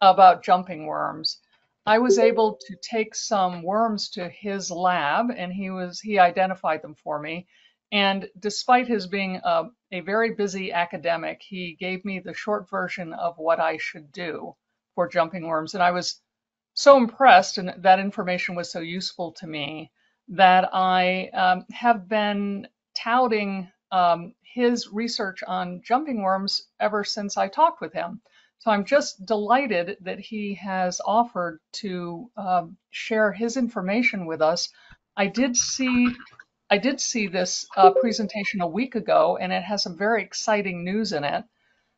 about jumping worms. I was able to take some worms to his lab, and he identified them for me. And despite his being a very busy academic, he gave me the short version of what I should do for jumping worms. And I was so impressed, and that information was so useful to me that I have been touting his research on jumping worms ever since I talked with him. So I'm just delighted that he has offered to share his information with us. I did see I did see this presentation a week ago, and it has some very exciting news in it.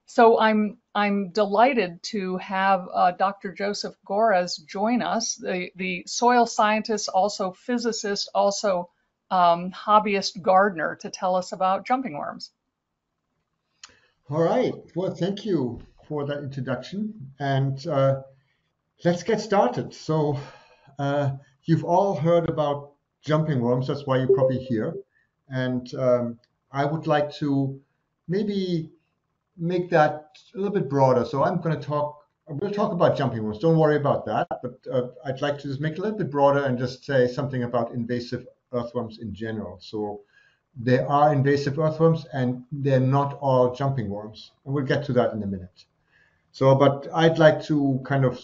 So I'm delighted to have Dr. Josef Gorres join us, the soil scientist, also physicist, also hobbyist gardener, to tell us about jumping worms. All right. Well, thank you for that introduction. And let's get started. So you've all heard about jumping worms. That's why you're probably here. And I would like to maybe make that a little bit broader. So we'll talk about jumping worms. Don't worry about that. But I'd like to just make it a little bit broader and just say something about invasive earthworms in general. So there are invasive earthworms and they're not all jumping worms. And we'll get to that in a minute. So, but I'd like to kind of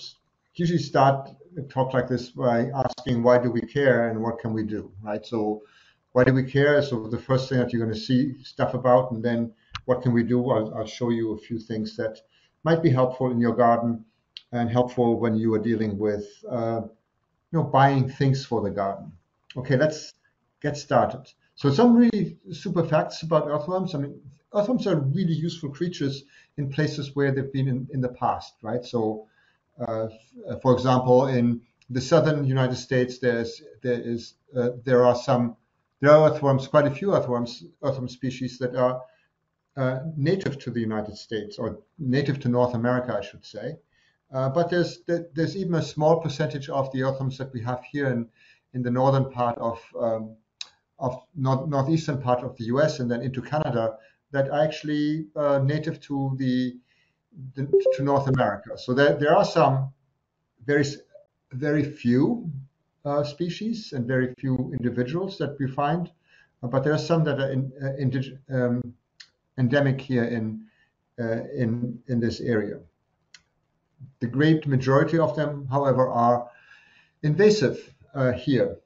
usually start a talk like this by asking why do we care and what can we do, right? So why do we care? So the first thing that you're going to see stuff about, and then what can we do? I'll show you a few things that might be helpful in your garden and helpful when you are dealing with buying things for the garden. Okay, let's get started. So some really super facts about earthworms. I mean, earthworms are really useful creatures in places where they've been in the past, right? So, for example, in the southern United States, there are earthworms, quite a few earthworm species that are native to the United States, or native to North America, I should say. But there's even a small percentage of the earthworms that we have here in the northern part of northeastern part of the U.S. and then into Canada that are actually native to to North America. So there are some very few species and very few individuals that we find, but there are some that are endemic here in this area. The great majority of them, however, are invasive here.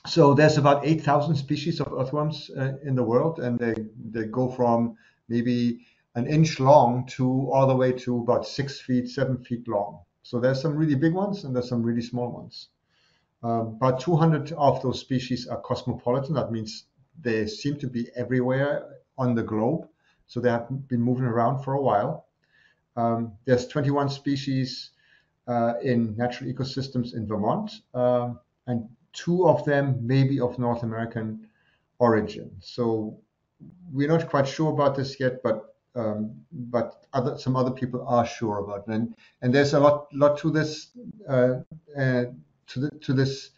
So there's about 8,000 species of earthworms in the world, and they go from maybe an inch long to all the way to about 6 feet, 7 feet long. So there's some really big ones and there's some really small ones. About 200 of those species are cosmopolitan. That means they seem to be everywhere on the globe. So they have been moving around for a while. There's 21 species in natural ecosystems in Vermont, and 2 of them may be of North American origin. So we're not quite sure about this yet, but some other people are sure about it. And there's a lot to this to this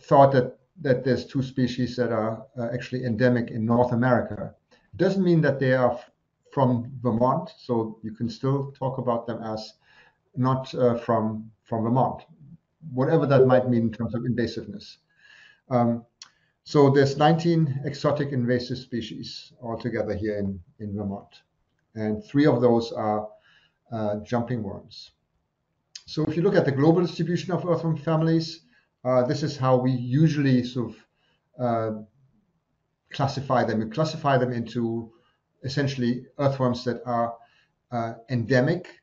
thought that there's 2 species that are actually endemic in North America. It doesn't mean that they are from Vermont, so you can still talk about them as not from Vermont, whatever that might mean in terms of invasiveness. So there's 19 exotic invasive species altogether here in Vermont, and 3 of those are jumping worms. So if you look at the global distribution of earthworm families, this is how we usually sort of classify them. We classify them into essentially earthworms that are endemic,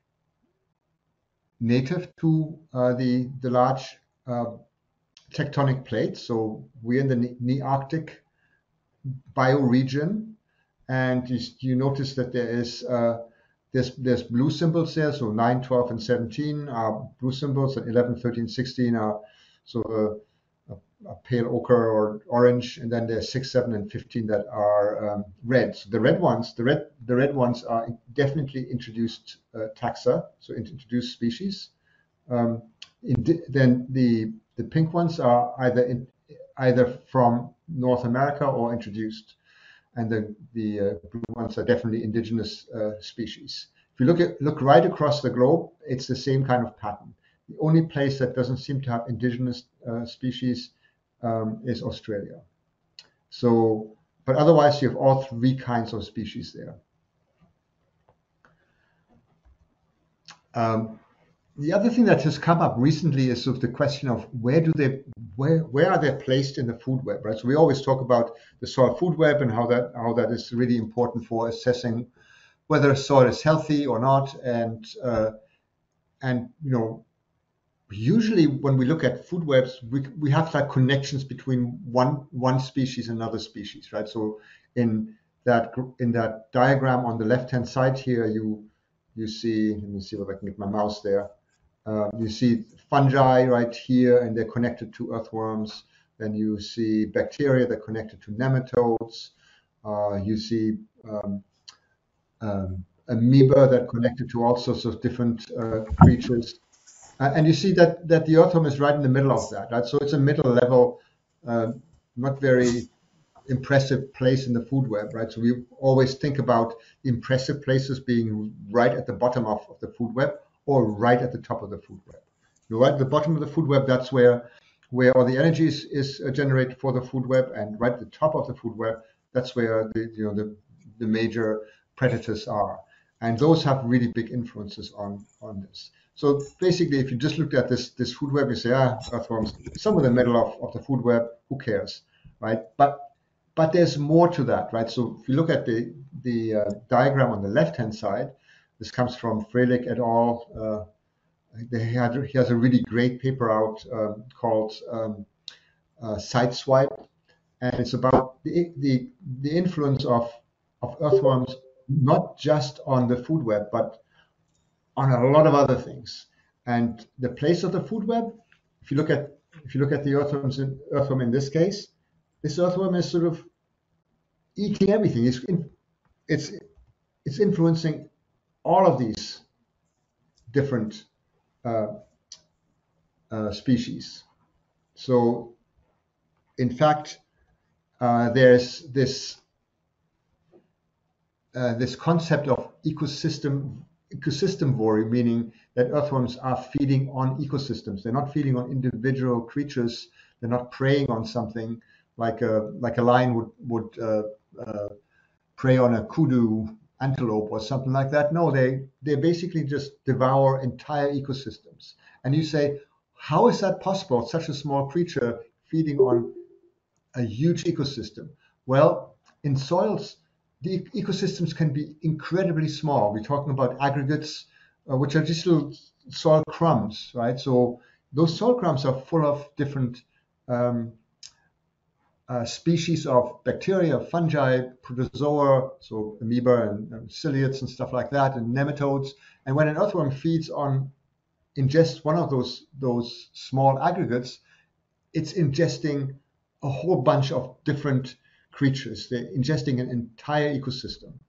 native to the large tectonic plates. So we're in the Nearctic bioregion, and you notice that there's blue symbols there. So 9, 12, and 17 are blue symbols, and 11, 13, 16 are sort of a pale ochre or orange, and then there's 6, 7, and 15 that are red. So the red ones are definitely introduced taxa, so introduced species. Then the pink ones are either from North America or introduced, and the blue ones are definitely indigenous species. If you look right across the globe, it's the same kind of pattern. The only place that doesn't seem to have indigenous species is Australia. So, but otherwise you have all three kinds of species there. The other thing that has come up recently is sort of the question of where are they placed in the food web, right? So we always talk about the soil food web and how that is really important for assessing whether soil is healthy or not, and usually when we look at food webs, we have like connections between one species and another species, right? So in that diagram on the left-hand side here, you see, let me see if I can get my mouse there. You see fungi right here, and they're connected to earthworms. Then you see bacteria that are connected to nematodes. You see amoeba that are connected to all sorts of different creatures. And you see that the earthworm is right in the middle of that, right? So it's a middle level, not very impressive place in the food web, right? So we always think about impressive places being right at the bottom of the food web or right at the top of the food web. Right at the bottom of the food web, that's where all the energy is generated for the food web, and right at the top of the food web, that's where the major predators are, and those have really big influences on this. So basically, if you just looked at this food web, you say, earthworms, somewhere in the middle of the food web, who cares, right? But there's more to that, right? So if you look at the diagram on the left-hand side, this comes from Freilich et al. He has a really great paper out called Sideswipe, and it's about the influence of earthworms, not just on the food web, but on a lot of other things. And the place of the food web, if you look at the earthworm in this case, this earthworm is sort of eating everything. It's influencing all of these different species. So, in fact, there's this concept of ecosystemvore, meaning that earthworms are feeding on ecosystems. They're not feeding on individual creatures. They're not preying on something like a lion would prey on a kudu antelope or something like that. No, they basically just devour entire ecosystems. And you say, how is that possible? Such a small creature feeding on a huge ecosystem. Well, in soils, the ecosystems can be incredibly small. We're talking about aggregates, which are just little soil crumbs, right? So those soil crumbs are full of different species of bacteria, fungi, protozoa, so amoeba and ciliates and stuff like that, and nematodes. And when an earthworm ingests one of those small aggregates, it's ingesting a whole bunch of different creatures. They're ingesting an entire ecosystem,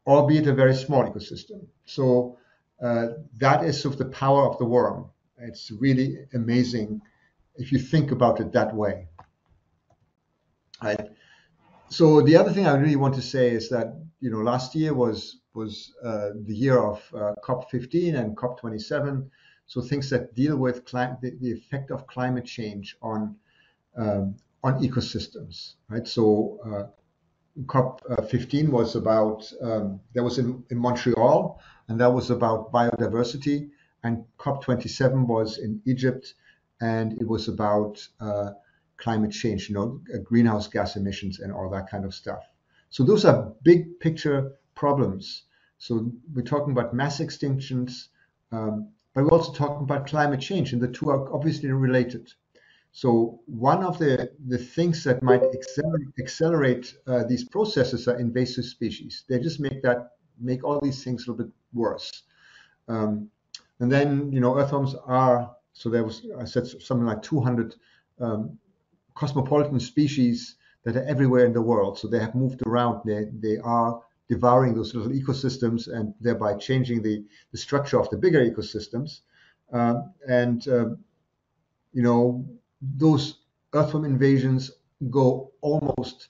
albeit a very small ecosystem. So that is sort of the power of the worm. It's really amazing if you think about it that way. Right. So the other thing I really want to say is that last year was the year of COP15 and COP27. So things that deal with the effect of climate change on ecosystems, right? So COP15 was about that was in Montreal, and that was about biodiversity, and COP27 was in Egypt, and it was about climate change, greenhouse gas emissions and all that kind of stuff. So those are big picture problems. So we're talking about mass extinctions, but we're also talking about climate change, and the two are obviously related. So one of the things that might accelerate these processes are invasive species. They just make all these things a little bit worse. And then earthworms are, so I said something like 200 cosmopolitan species that are everywhere in the world. So they have moved around. They are devouring those little ecosystems and thereby changing the structure of the bigger ecosystems. Those earthworm invasions go almost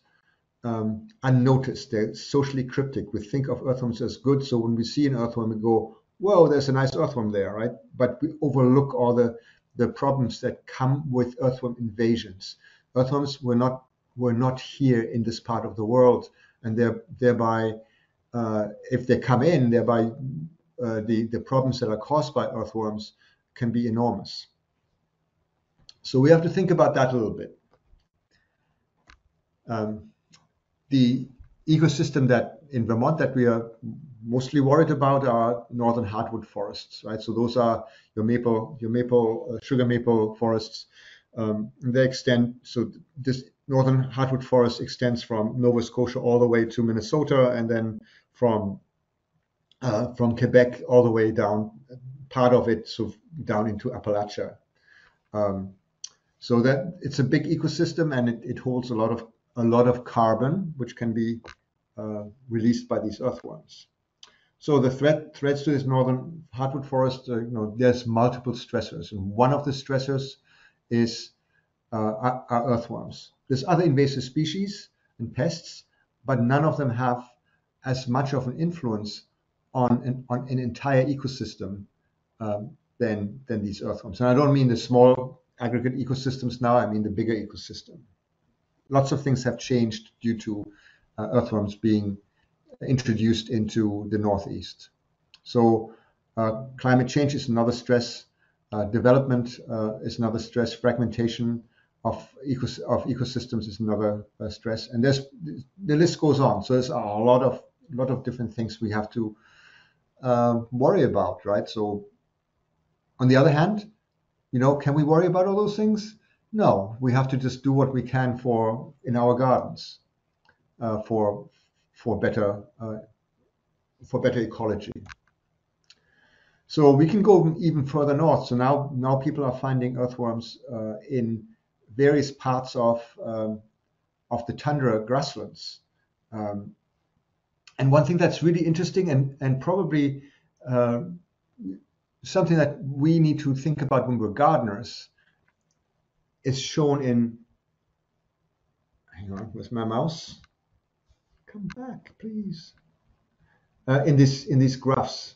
unnoticed. They're socially cryptic. We think of earthworms as good, so when we see an earthworm, we go, "Whoa, there's a nice earthworm there," right? But we overlook all the problems that come with earthworm invasions. Earthworms were not here in this part of the world, and thereby, if they come in, thereby the problems that are caused by earthworms can be enormous. So we have to think about that a little bit. The ecosystem that in Vermont that we are mostly worried about are northern hardwood forests, right? So those are your sugar maple forests. They extend. So this northern hardwood forest extends from Nova Scotia all the way to Minnesota, and then from Quebec all the way down, part of it so down into Appalachia. So that it's a big ecosystem, and it holds a lot of carbon, which can be released by these earthworms. So the threats to this northern hardwood forest, there's multiple stressors, and one of the stressors is are earthworms. There's other invasive species and pests, but none of them have as much of an influence on an entire ecosystem than these earthworms. And I don't mean the small aggregate ecosystems now, I mean the bigger ecosystem. Lots of things have changed due to earthworms being introduced into the Northeast. So climate change is another stress. Development is another stress. Fragmentation of ecosystems is another stress. And the list goes on. So there's a lot of different things we have to worry about, right? So on the other hand, can we worry about all those things? No, we have to just do what we can in our gardens for better ecology. So we can go even further north. So now people are finding earthworms in various parts of the tundra grasslands. And one thing that's really interesting and probably something that we need to think about when we're gardeners is shown in, hang on, where's my mouse? Come back, please. In these graphs,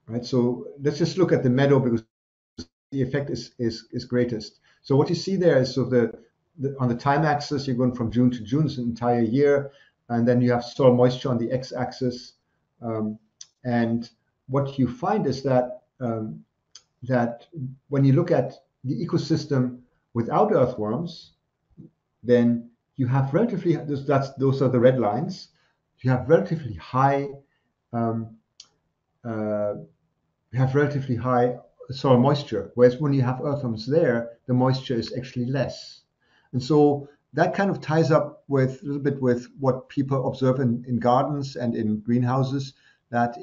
right? So let's just look at the meadow because the effect is greatest. So what you see there is on the time axis, you're going from June to June, it's an entire year, and then you have soil moisture on the x-axis. And what you find is that when you look at the ecosystem without earthworms, then you have those are the red lines. You have relatively high soil moisture, whereas when you have earthworms there, the moisture is actually less. And so that kind of ties up a little bit with what people observe in gardens and in greenhouses, that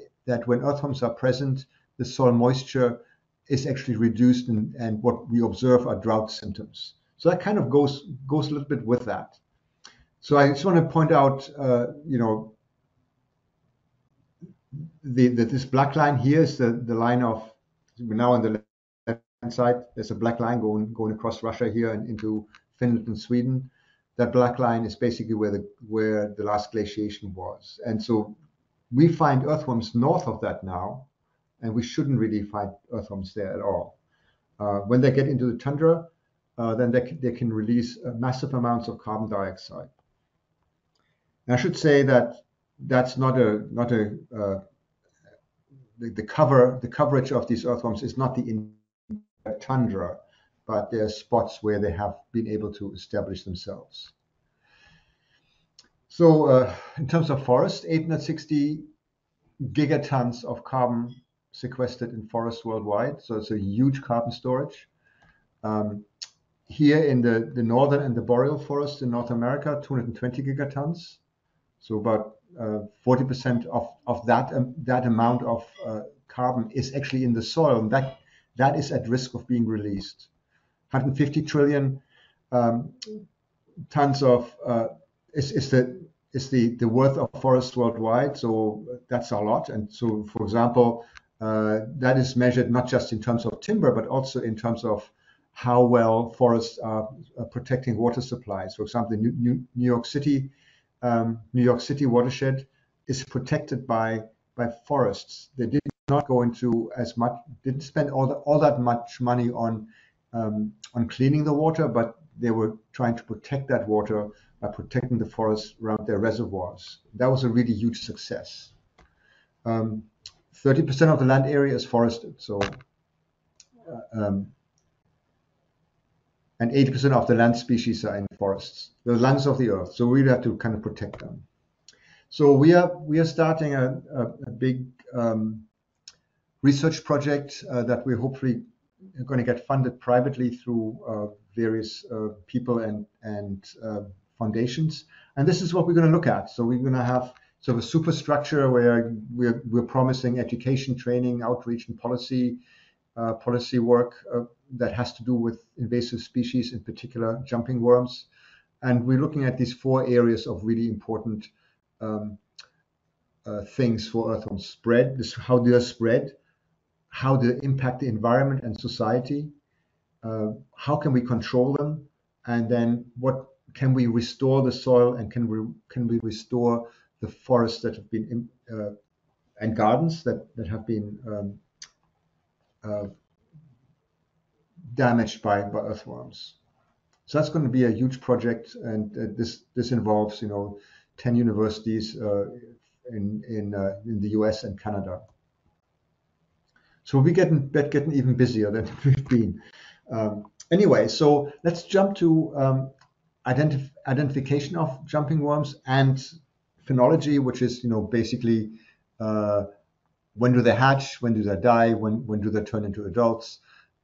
when earthworms are present, the soil moisture is actually reduced, and what we observe are drought symptoms. So that kind of goes a little bit with that. So I just want to point out, this black line here is the line of, we're now on the left-hand side, there's a black line going across Russia here and into Finland and Sweden. That black line is basically where the last glaciation was. And so we find earthworms north of that now, and we shouldn't really find earthworms there at all. When they get into the tundra, then they can release massive amounts of carbon dioxide. And I should say that that's not the coverage of these earthworms is not the entire tundra, but there are spots where they have been able to establish themselves. So in terms of forest, 860 gigatons of carbon sequestered in forests worldwide. So it's a huge carbon storage. Here in the northern and the boreal forests in North America, 220 gigatons. So about 40% of that amount of carbon is actually in the soil, and that is at risk of being released. 150 trillion tons of is the worth of forests worldwide. So that's a lot. And so, for example, that is measured not just in terms of timber, but also in terms of how well forests are protecting water supplies. For example, New York City New York City watershed is protected by forests. They did not go into as much, didn't spend all that much money on cleaning the water, but they were trying to protect that water by protecting the forests around their reservoirs. That was a really huge success. 30% of the land area is forested, so and 80% of the land species are in forests, the lungs of the earth. So we have to kind of protect them. So we are starting a big research project that we're hopefully going to get funded privately through various people and foundations. And this is what we're going to look at. So we're going to have sort of a superstructure where we're promising education, training, outreach, and policy work that has to do with invasive species, in particular jumping worms. And we're looking at these 4 areas of really important things for earthworms: spread, how do they spread, how do they impact the environment and society, how can we control them, and then what can we restore the soil, and can we restore the forests that have been and gardens that have been damaged by earthworms. So that's going to be a huge project, and this involves 10 universities in the US and Canada. So we'll be getting even busier than we've been. Anyway, so let's jump to identification of jumping worms and phenology, which is basically when do they hatch, when do they die, when do they turn into adults,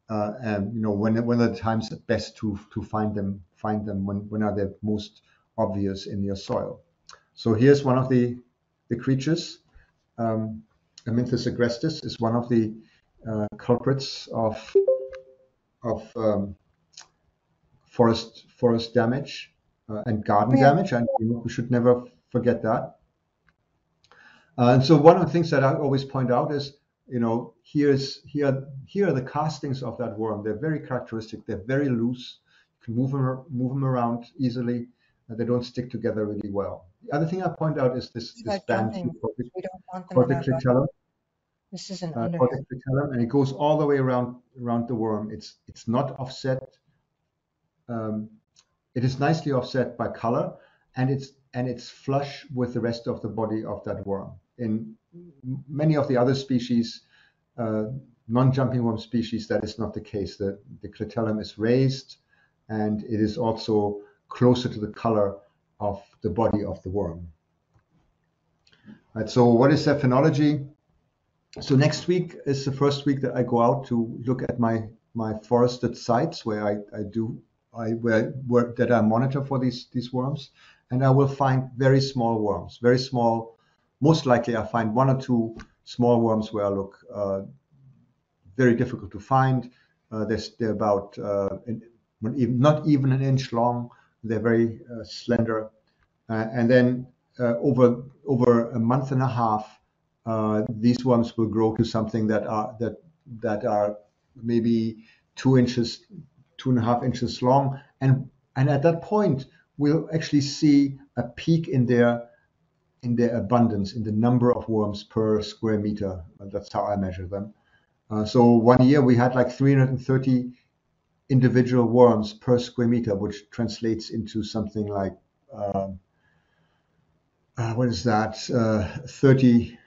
and when are the times best to find them, when are they most obvious in your soil. So here's one of the creatures. Amynthus agrestis is one of the culprits of forest damage and garden damage, and we should never forget that. And so one of the things that I always point out is, here are the castings of that worm. They're very characteristic. They're very loose. You can move them around easily. They don't stick together really well. The other thing I point out is this band called the clitellum. This is an Underhill. And it goes all the way around the worm. It's not offset. It is nicely offset by color, and it's flush with the rest of the body of that worm. In many of the other species, non-jumping worm species, that is not the case. The clitellum is raised, and it is also closer to the color of the body of the worm. Right, so what is their phenology? So next week is the first week that I go out to look at my forested sites where I monitor for these worms, and I will find very small worms, very small. Most likely I find 1 or 2 small worms where I look very difficult to find. They're about not even an inch long. They're very slender, and then over a month and a half, these worms will grow to something that are maybe 2 inches, 2.5 inches long, and at that point we'll actually see a peak in their abundance, in the number of worms per square meter. That's how I measure them. So one year we had like 330 individual worms per square meter, which translates into something like what is that? 30.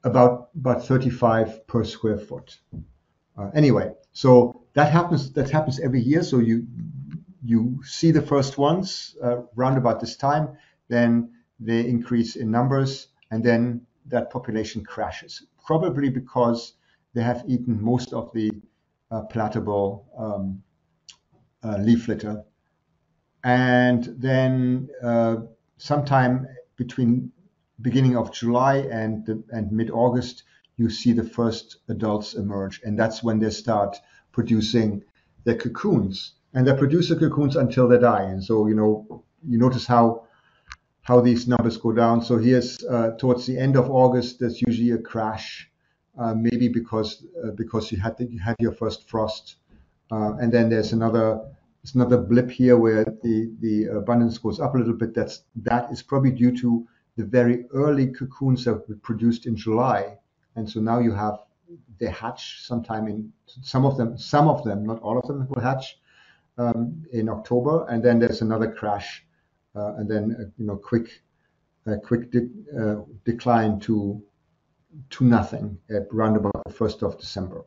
About 35 per square foot. Anyway, so that happens every year. So you see the first ones round about this time, then they increase in numbers, and then that population crashes, probably because they have eaten most of the palatable leaf litter. And then sometime between beginning of July and mid-August, you see the first adults emerge, and that's when they start producing their cocoons, and they produce the cocoons until they die. And so you notice how these numbers go down. So here's towards the end of August, there's usually a crash, maybe because you had your first frost, and then there's another it's another blip here where the abundance goes up a little bit. That is probably due to the very early cocoons that were produced in July, and so now you have they hatch sometime in some of them, not all of them will hatch in October, and then there's another crash, and then quick decline to nothing at around about the 1st of December.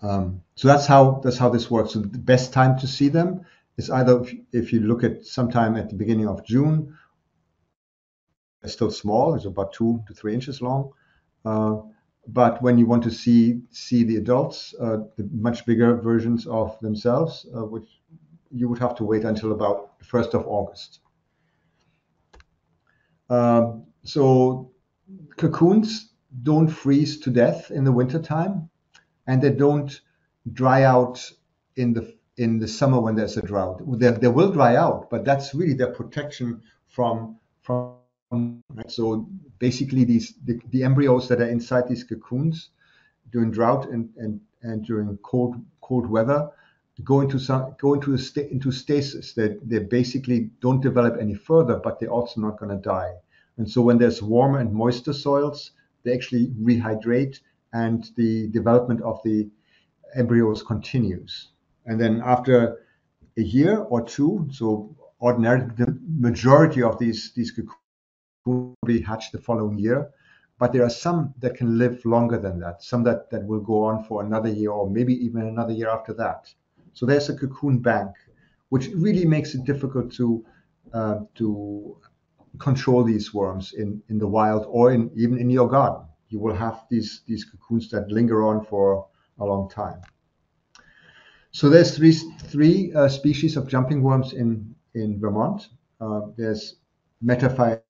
So that's how this works. So the best time to see them is either if you look at sometime at the beginning of June. They're still small; it's about 2 to 3 inches long. But when you want to see the adults, the much bigger versions of themselves, which you would have to wait until about the 1st of August. So cocoons don't freeze to death in the wintertime, and they don't dry out in the summer when there's a drought. They will dry out, but that's really their protection from right? So basically the embryos that are inside these cocoons during drought and during cold weather go into stasis. They basically don't develop any further, but they're also not going to die. And so when there's warmer and moister soils, they actually rehydrate, and the development of the embryos continues. And then after a year or two, so ordinarily the majority of these cocoons will be hatched the following year, but there are some that can live longer than that, some that will go on for another year or maybe even another year after that. So there's a cocoon bank, which really makes it difficult to control these worms in the wild or even in your garden. You will have these cocoons that linger on for a long time. So there's three species of jumping worms in Vermont. There's Metaphylaceae,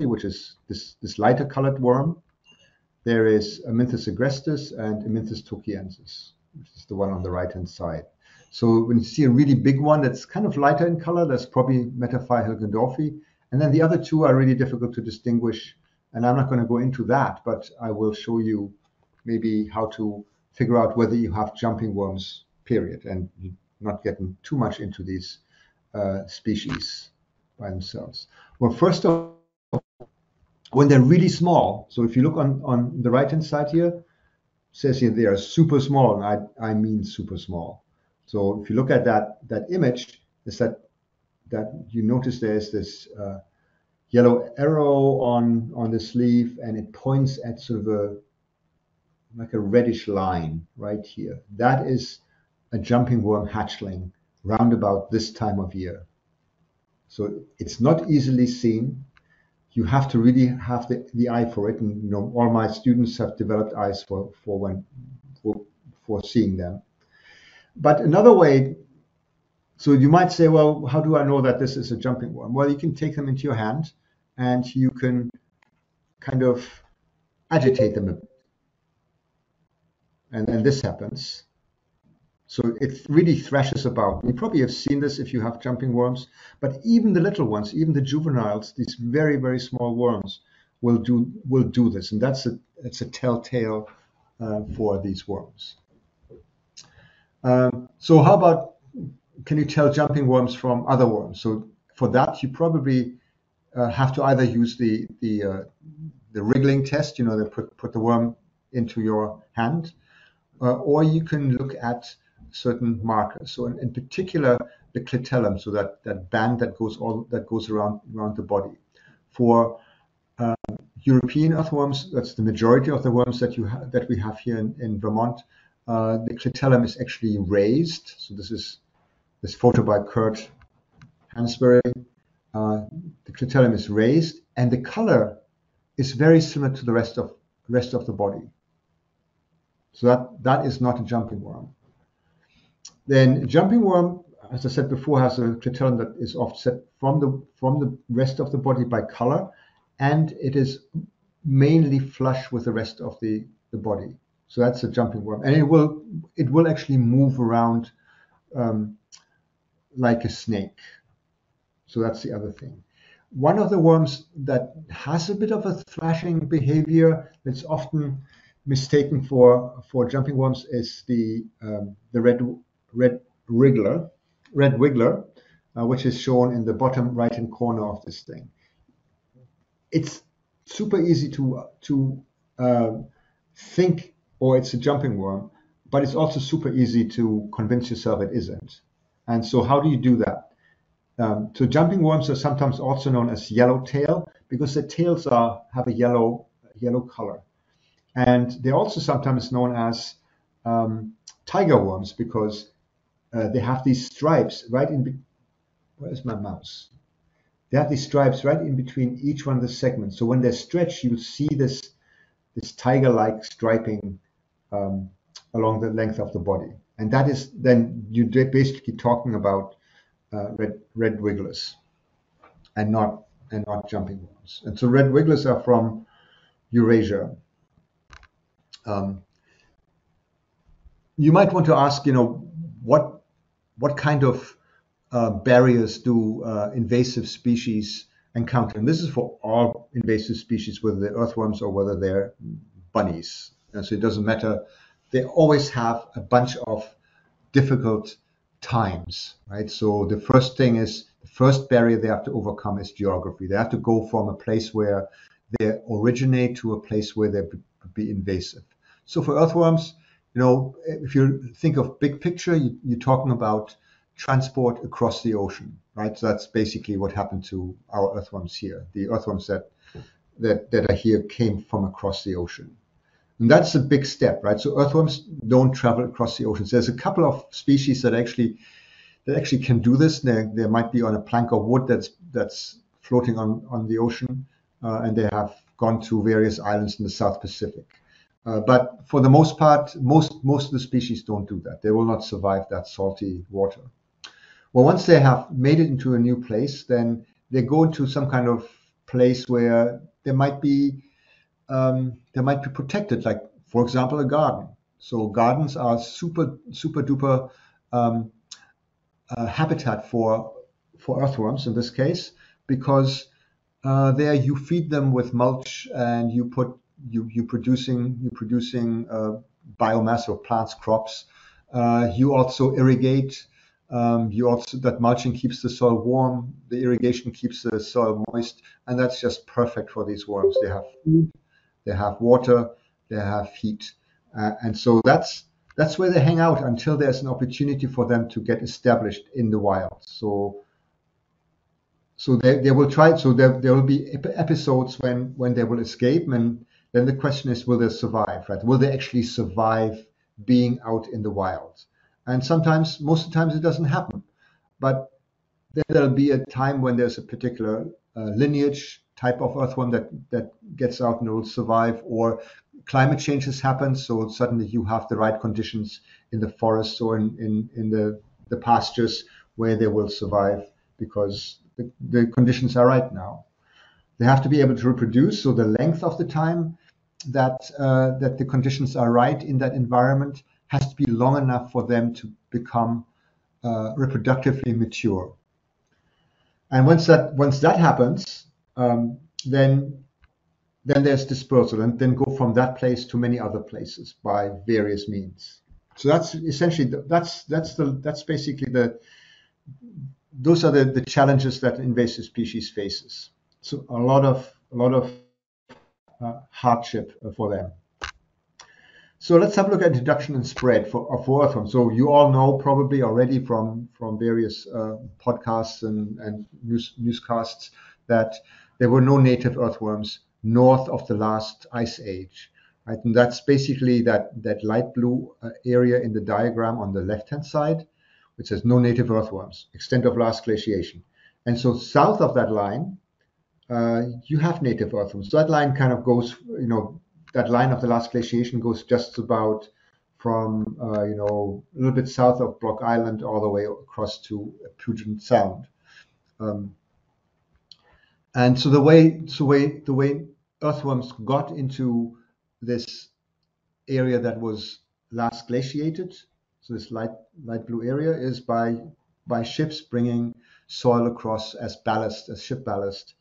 which is this lighter colored worm. There is Amynthus agrestis and Amynthus tokiensis, which is the one on the right hand side. So when you see a really big one that's kind of lighter in color, that's probably Metaphylaceae hilgendorfi. And then the other two are really difficult to distinguish. And I'm not going to go into that, but I will show you maybe how to figure out whether you have jumping worms, period, and not getting too much into these species by themselves. Well, first of all, when they're really small, so if you look on the right-hand side here, it says here they are super small, and I mean super small. So if you look at that image, is that you notice there's this yellow arrow on the sleeve, and it points at sort of like a reddish line right here. That is a jumping worm hatchling round about this time of year. So it's not easily seen. You have to really have the eye for it, and all my students have developed eyes for seeing them. But another way, so you might say, well, how do I know that this is a jumping worm? Well, you can take them into your hand and you can kind of agitate them a bit, and then this happens. So it really thrashes about. You probably have seen this if you have jumping worms, but even the little ones, even the juveniles, these very, very small worms will do this, and it's a telltale for these worms. So how about, can you tell jumping worms from other worms? So for that, you probably have to either use the wriggling test, they put the worm into your hand, or you can look at certain markers. So in particular, the clitellum, so that band that goes around the body. For European earthworms, that's the majority of the worms that we have here in Vermont. The clitellum is actually raised. So this is this photo by Kurt Hansberry. The clitellum is raised, and the color is very similar to the rest of the body. So that is not a jumping worm. Then jumping worm, as I said before, has a clitellum that is offset from the rest of the body by color, and it is mainly flush with the rest of the body. So that's a jumping worm, and it will actually move around like a snake. So that's the other thing. One of the worms that has a bit of a thrashing behavior that's often mistaken for jumping worms is the red red wiggler, which is shown in the bottom right-hand corner of this thing. It's super easy to think, oh, it's a jumping worm, but it's also super easy to convince yourself it isn't. And so how do you do that? So jumping worms are sometimes also known as yellowtail because their tails have a yellow color. And they're also sometimes known as tiger worms because they have these stripes right in. Where's my mouse? They have these stripes right in between each one of the segments. So when they're stretched, you'll see this tiger-like striping along the length of the body. And that is then you're basically talking about red wigglers and not jumping worms. And so red wigglers are from Eurasia. You might want to ask, what kind of barriers do invasive species encounter? And this is for all invasive species, whether they're earthworms or whether they're bunnies. And so it doesn't matter. They always have a bunch of difficult times, right? So the first barrier they have to overcome is geography. They have to go from a place where they originate to a place where they be invasive. So for earthworms, if you think of big picture, you're talking about transport across the ocean, right? So that's basically what happened to our earthworms here. The earthworms that are here came from across the ocean. And that's a big step, right? So earthworms don't travel across the oceans. There's a couple of species that actually can do this. They might be on a plank of wood that's floating on the ocean, and they have gone to various islands in the South Pacific. But for the most part, most of the species don't do that. They will not survive that salty water. Well, once they have made it into a new place, then they go into some kind of place where they might be protected, like, for example, a garden. So gardens are super duper habitat for earthworms in this case, because there you feed them with mulch and you producing biomass or plants, crops. You also irrigate. That mulching keeps the soil warm. The irrigation keeps the soil moist, and that's just perfect for these worms. They have food, they have water, they have heat, and so that's where they hang out until there's an opportunity for them to get established in the wild. So they will try. So there will be episodes when they will escape, and then the question is, will they survive? Right? Will they actually survive being out in the wild? And most of the times, it doesn't happen. But then there'll be a time when there's a particular lineage type of earthworm that gets out and will survive, or climate changes happen, so suddenly you have the right conditions in the forests or in the pastures where they will survive because the conditions are right now. They have to be able to reproduce, so the length of the time that the conditions are right in that environment has to be long enough for them to become reproductively mature. And once that happens, then there's dispersal, and then go from that place to many other places by various means. So that's essentially that's basically those are the challenges that invasive species faces. So a lot of hardship for them. So let's have a look at introduction and spread for earthworms. So you all know probably already from various podcasts and newscasts that there were no native earthworms north of the last ice age, right? And that's basically that light blue area in the diagram on the left-hand side, which says no native earthworms, extent of last glaciation. And so south of that line, you have native earthworms. So that line kind of goes, that line of the last glaciation goes just about from, a little bit south of Block Island all the way across to Puget Sound. And so the way earthworms got into this area that was last glaciated, so this light blue area, is by ships bringing soil across as ballast, as ship ballast.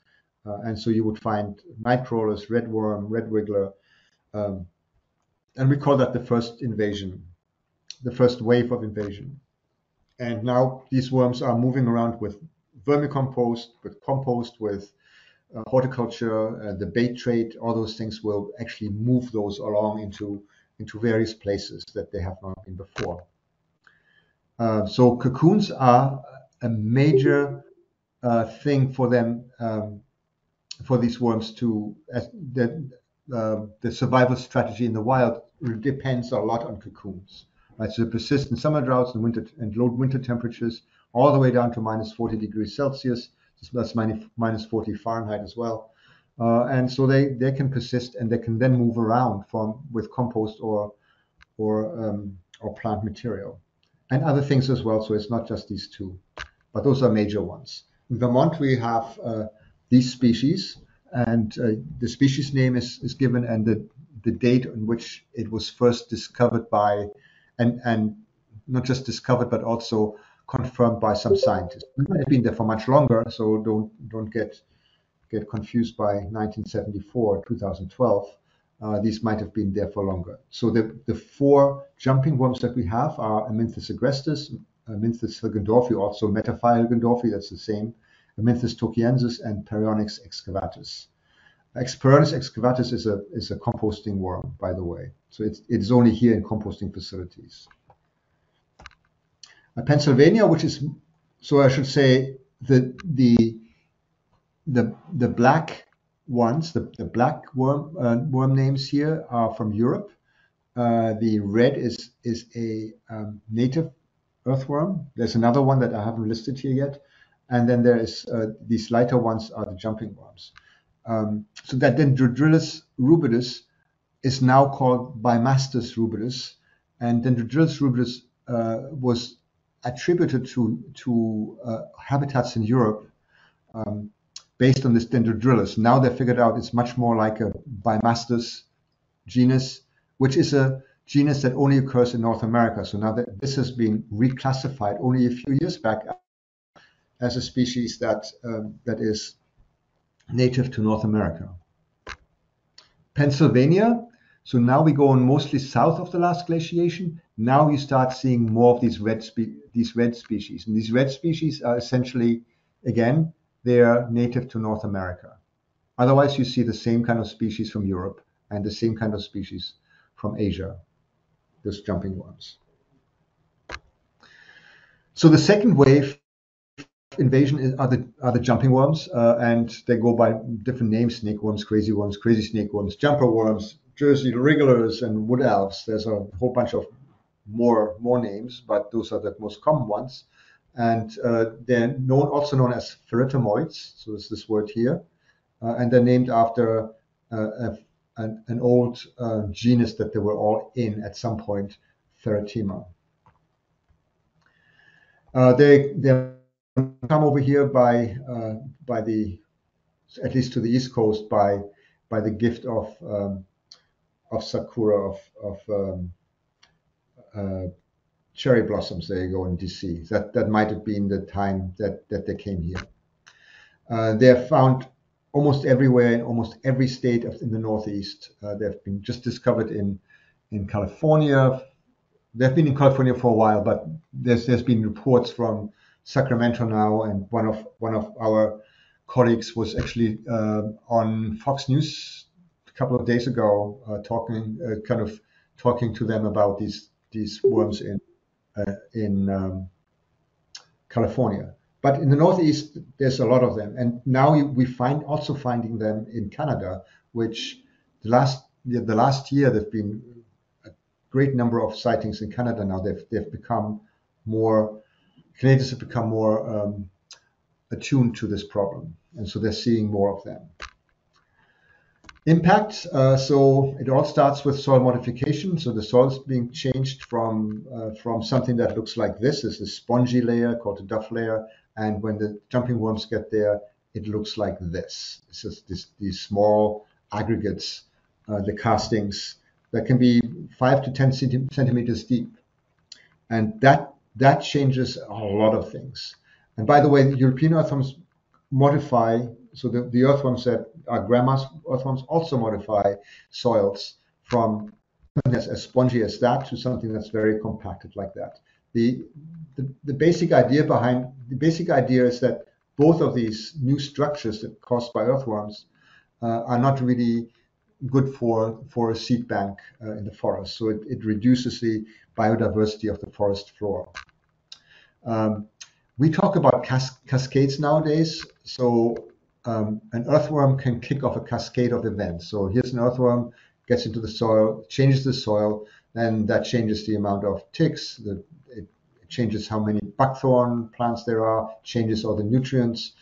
And so you would find night crawlers, red worm, red wiggler, and we call that the first invasion, the first wave of invasion. And now these worms are moving around with vermicompost, with compost, with horticulture, the bait trade. All those things will actually move those along into various places that they have not been before. So cocoons are a major thing for them, for these worms to, the survival strategy in the wild depends a lot on cocoons. Right? So they persist in summer droughts and winter and low winter temperatures, all the way down to minus 40 degrees Celsius. That's minus 40 Fahrenheit as well. And so they can persist, and they can then move around with compost or plant material, and other things as well. So it's not just these two, but those are major ones. In Vermont, we have these species, and the species name is given, and the date on which it was first discovered by, and not just discovered, but also confirmed by some scientists. It might have been there for much longer, so don't get confused by 1974, 2012. These might have been there for longer. So the four jumping worms that we have are Amynthis agrestis, Amynthis hilgendorfi, also Metaphylla hilgendorfi, that's the same, Amynthis tokiensis, and Perionyx excavatus. Perionyx excavatus is a composting worm, by the way. So it's only here in composting facilities. Pennsylvania, which is, so I should say, the black ones, the black worm names here are from Europe. The red is a native earthworm. There's another one that I haven't listed here yet, and then there is these lighter ones are the jumping worms. So that Dendrodrilus rubidus is now called Bimastus rubidus, and Dendrodrilus rubidus was attributed to habitats in Europe based on this Dendrodrilus. Now they figured out it's much more like a Bimastus genus, which is a genus that only occurs in North America. So now that this has been reclassified only a few years back as a species that is native to North America. Pennsylvania, so now we go on mostly south of the last glaciation. Now you start seeing more of these red species. And these red species are essentially, again, they are native to North America. Otherwise, you see the same kind of species from Europe and the same kind of species from Asia, those jumping worms. So the second wave invasion are the jumping worms, and they go by different names: snake worms, crazy snake worms, jumper worms, Jersey wrigglers, and wood elves. There's a whole bunch of more names, but those are the most common ones. And they're also known as ferritomoids. So it's this word here, and they're named after an old genus that they were all in at some point, Ferritema. They come over here by the, at least to the East Coast, by the gift of sakura, of cherry blossoms. There you go, in DC. That might have been the time that they came here. They're found almost everywhere in almost every state in the Northeast. They've been just discovered in California. They've been in California for a while, but there's been reports from Sacramento now, and one of our colleagues was actually on Fox News a couple of days ago, talking to them about these worms in California. But in the Northeast, there's a lot of them, and now we also finding them in Canada, which the last year there've been a great number of sightings in Canada. Now they've become more. Canadians have become more attuned to this problem, and so they're seeing more of them. Impact, so it all starts with soil modification. So the soil is being changed from something that looks like this, is a spongy layer called the duff layer, and when the jumping worms get there, it looks like this. It's just these small aggregates, the castings, that can be 5 to 10 centimeters deep, and that changes a lot of things. And by the way, the European earthworms modify, so the earthworms that are grandma's earthworms also modify soils from something that's as spongy as that to something that's very compacted like that. the, the basic idea is that both of these new structures that are caused by earthworms are not really good for a seed bank in the forest. So it reduces the biodiversity of the forest floor. We talk about cascades nowadays. So an earthworm can kick off a cascade of events. So here's an earthworm, gets into the soil, changes the soil, and that changes the amount of ticks. It changes how many buckthorn plants there are, changes all the nutrients.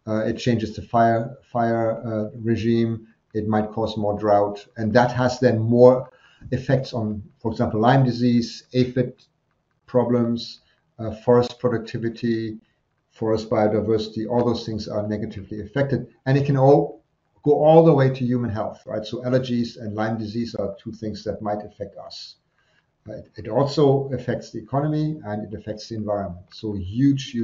It changes the fire regime. It might cause more drought, and that has then more effects on, for example, Lyme disease, aphid problems, forest productivity, forest biodiversity. All those things are negatively affected, and it can all go all the way to human health, right? So allergies and Lyme disease are two things that might affect us. It also affects the economy and it affects the environment. So huge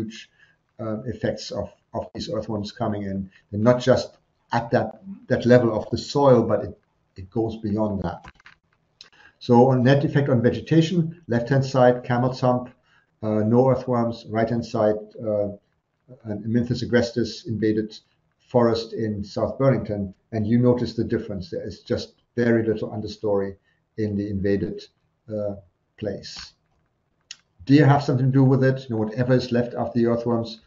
effects of these earthworms coming in. They're not just at that level of the soil, but it goes beyond that. So on net effect on vegetation, left-hand side, camel's hump, no earthworms, right-hand side, Amynthus agrestis invaded forest in South Burlington, and you notice the difference. There is just very little understory in the invaded place. Deer have something to do with it. Whatever is left after the earthworms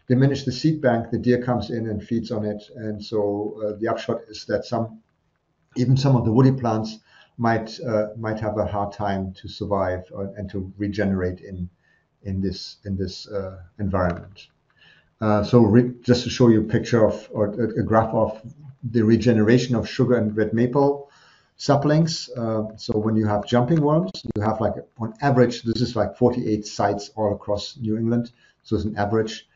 diminish the seed bank, the deer comes in and feeds on it. And so the upshot is that even some of the woody plants might have a hard time to survive and to regenerate in this environment. Just to show you a picture or a graph of the regeneration of sugar and red maple saplings. So when you have jumping worms, you have on average, this is 48 sites all across New England. So it's an average.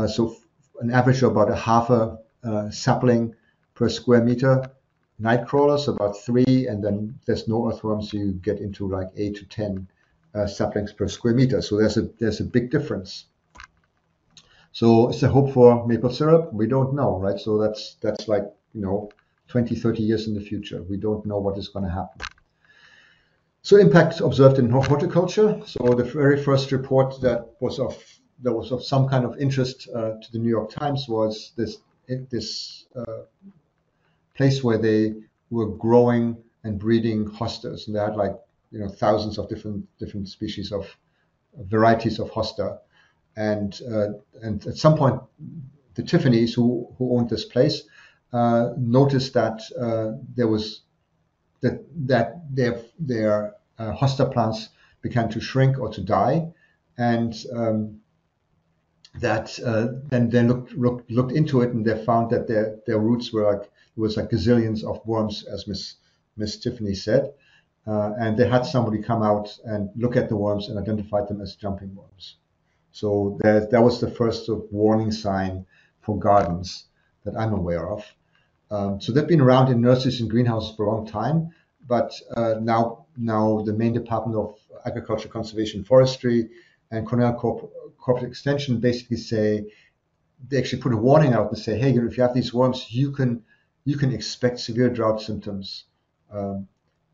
So an average of about a half a sapling per square meter. Night crawlers about 3, and then there's no earthworms, so you get into 8 to 10 saplings per square meter. So there's a big difference. So is there hope for maple syrup? We don't know, right? So that's 20, 30 years in the future. We don't know what is going to happen. So impacts observed in horticulture. So the very first report that was of some kind of interest to the New York Times was this place where they were growing and breeding hostas, and they had thousands of different species of varieties of hosta. And at some point, the Tiffany's who owned this place noticed that there was that their hosta plants began to shrink or to die, and then they looked into it, and they found that their roots were gazillions of worms, as Miss Tiffany said, and they had somebody come out and look at the worms and identify them as jumping worms. So that was the first sort of warning sign for gardens that I'm aware of. So they've been around in nurseries and greenhouses for a long time, but now the Maine Department of Agriculture, Conservation, Forestry, and Cornell Corporate Extension basically they actually put a warning out and say, hey, if you have these worms, you can expect severe drought symptoms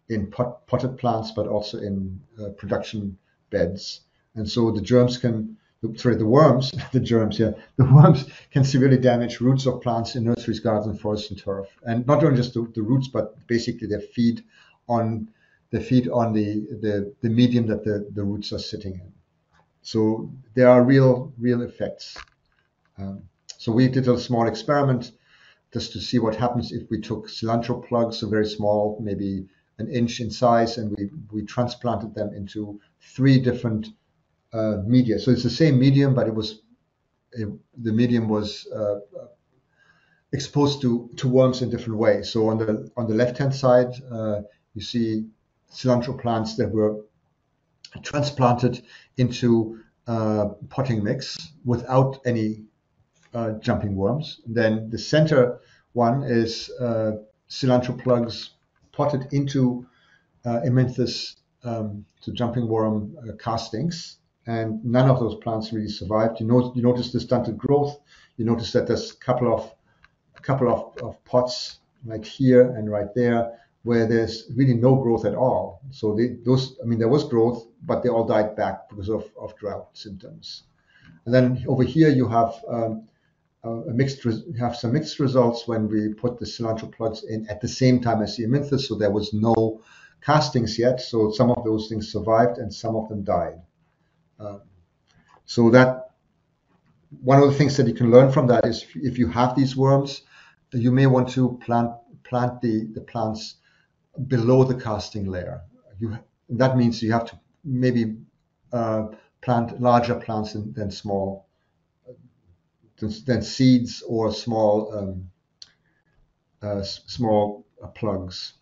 in potted plants, but also in production beds. And so the worms can severely damage roots of plants in nurseries, gardens, forests, and turf. And not only just the roots, but basically they feed on the medium that the roots are sitting in. So there are real effects. So we did a small experiment just to see what happens if we took cilantro plugs, so very small, maybe an inch in size, and we transplanted them into 3 different media. So it's the same medium, but the medium was exposed to worms in different ways. So on the left-hand side, you see cilantro plants that were transplanted into potting mix without any jumping worms. Then the center one is cilantro plugs potted into Amynthus, so jumping worm castings, and none of those plants really survived. You notice the stunted growth. You notice that there's a couple of pots right here and right there where there's really no growth at all. So there was growth, but they all died back because of drought symptoms. And then over here you have some mixed results when we put the cilantro plugs in at the same time as the amynthus. So there was no castings yet. So some of those things survived and some of them died. So that one of the things that you can learn from that is if you have these worms, you may want to plant the plants below the casting layer. That means you have to maybe plant larger plants than seeds or small plugs.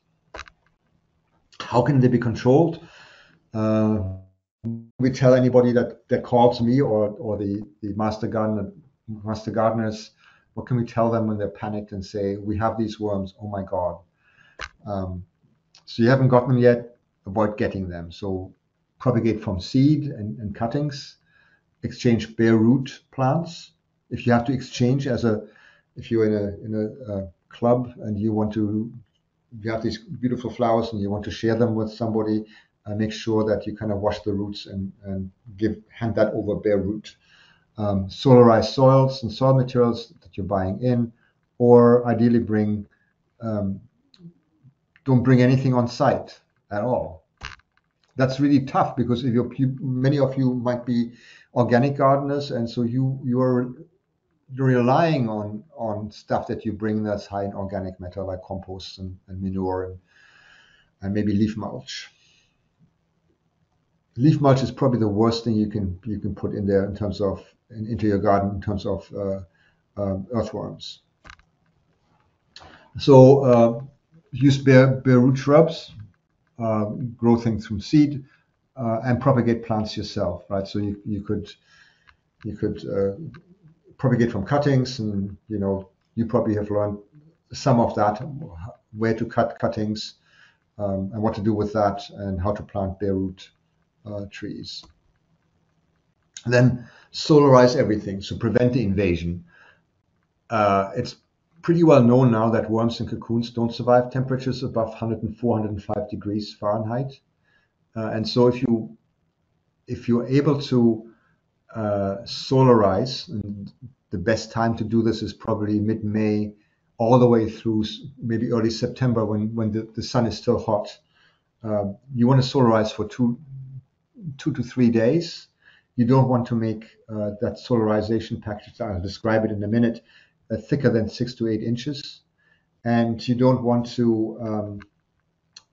How can they be controlled? We tell anybody that calls me or the master gardeners, what can we tell them when they're panicked and say, we have these worms, oh my God. So you haven't got them yet, avoid getting them. So propagate from seed and cuttings, exchange bare root plants. If you have to exchange if you're in a club and you have these beautiful flowers and you want to share them with somebody, make sure that you kind of wash the roots and hand that over bare root. Solarized soils and soil materials that you're buying in, or ideally don't bring anything on site at all. That's really tough because many of you might be organic gardeners, and so you're relying on stuff that you bring that's high in organic matter, like compost and manure and maybe leaf mulch. Leaf mulch is probably the worst thing you can put in there into your garden in terms of earthworms. So use bare root shrubs, grow things from seed, and propagate plants yourself, right? So you could propagate from cuttings, and you probably have learned some of that, where to cut cuttings, and what to do with that, and how to plant bare root trees. And then solarize everything, so prevent the invasion. It's pretty well known now that worms and cocoons don't survive temperatures above 104, 105 degrees Fahrenheit. And so if you're able to solarize, and the best time to do this is probably mid-May all the way through maybe early September when the sun is still hot. You want to solarize for 2 to 3 days. You don't want to make that solarization package, I'll describe it in a minute, thicker than 6 to 8 inches. And you don't want to,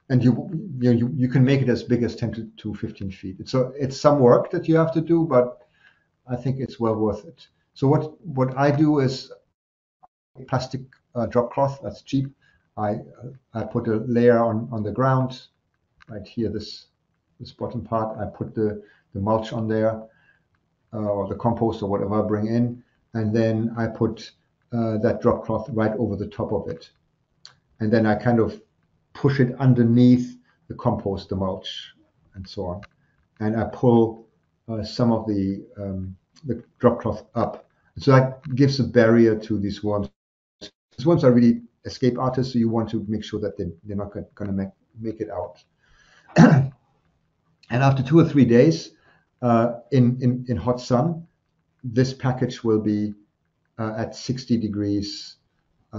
and you can make it as big as 10 to 15 feet. It's some work that you have to do, but I think it's well worth it. So what I do is plastic drop cloth, that's cheap. I put a layer on the ground, right here, this bottom part. I put the mulch on there, or the compost or whatever I bring in, and then I put that drop cloth right over the top of it. And then I kind of push it underneath the compost, the mulch, and so on. And I pull some of the drop cloth up. So that gives a barrier to these worms. These worms are really escape artists, so you want to make sure that they're not going to make it out. And after 2 or 3 days in hot sun, this package will be at 60 degrees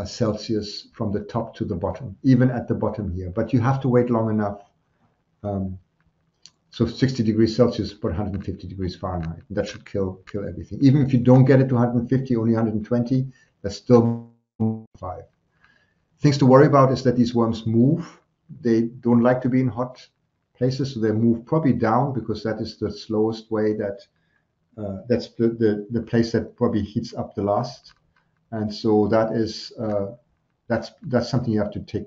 Celsius from the top to the bottom, even at the bottom here. But you have to wait long enough. So 60 degrees Celsius, but 150 degrees Fahrenheit. That should kill everything. Even if you don't get it to 150, only 120, that's still 5. Things to worry about is that these worms move. They don't like to be in hot places, so they move probably down, because that is the slowest way that's the place that probably heats up the last. And so that's something you have to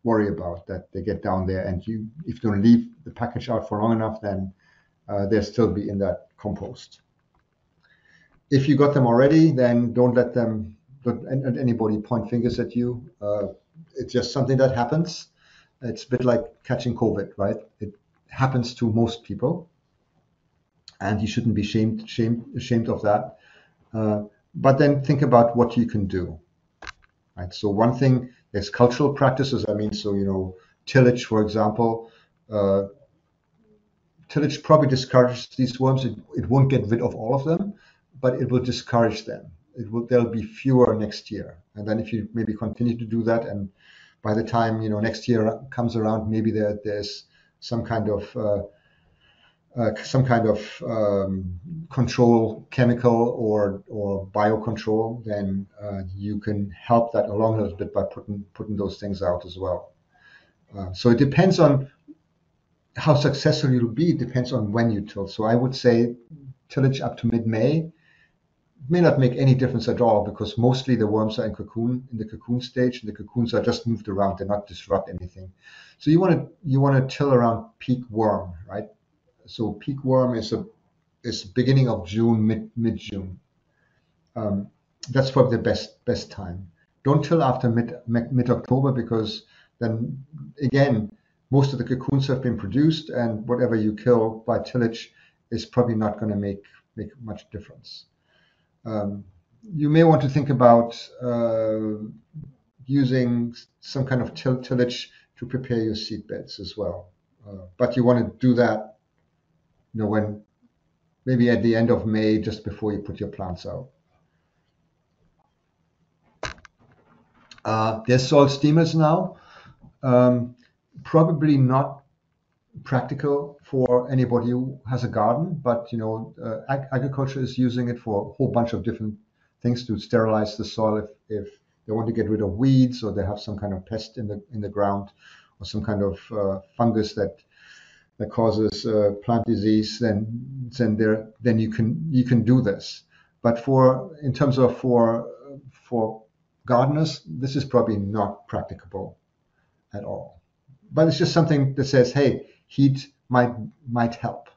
worry about, that they get down there, and if you don't leave the package out for long enough, then they'll still be in that compost. If you got them already, then don't let anybody point fingers at you. It's just something that happens. It's a bit like catching COVID, right? It happens to most people, and you shouldn't be ashamed of that. But then think about what you can do. Right. So one thing, there's cultural practices. I mean, so tillage, for example, tillage probably discourages these worms. It won't get rid of all of them, but it will discourage them. There'll be fewer next year. And then if you maybe continue to do that, and by the time next year comes around, maybe there's some kind of control chemical or biocontrol, then you can help that along a little bit by putting those things out as well. So it depends on how successful you'll be. It depends on when you till. So I would say tillage up to mid-May may not make any difference at all, because mostly the worms are in the cocoon stage, and the cocoons are just moved around. They're not disrupt anything. So you want to till around peak worm, right? So peak worm is beginning of June, mid-June. That's probably the best time. Don't till after mid-October, because then again most of the cocoons have been produced, and whatever you kill by tillage is probably not going to make much difference. You may want to think about using some kind of tillage to prepare your seed beds as well. But you want to do that when maybe at the end of May, just before you put your plants out. There's salt steamers now. Probably not practical for anybody who has a garden, but agriculture is using it for a whole bunch of different things, to sterilize the soil if they want to get rid of weeds, or they have some kind of pest in the ground, or some kind of fungus that causes plant disease. Then you can do this. But in terms of for gardeners, this is probably not practicable at all. But it's just something that says, hey, heat might help.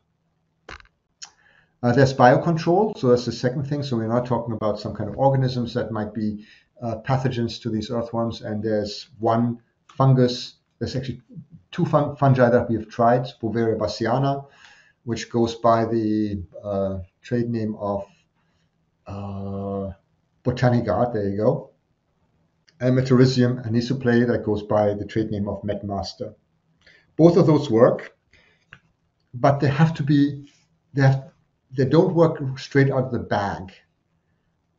There's biocontrol, so that's the second thing. So we're not talking about some kind of organisms that might be pathogens to these earthworms. And there's one fungus. There's actually two fungi that we have tried: Bovaria bassiana, which goes by the trade name of Botanicard. There you go. And Metarhizium anisoplay, that goes by the trade name of Medmaster. Both of those work, but they don't work straight out of the bag.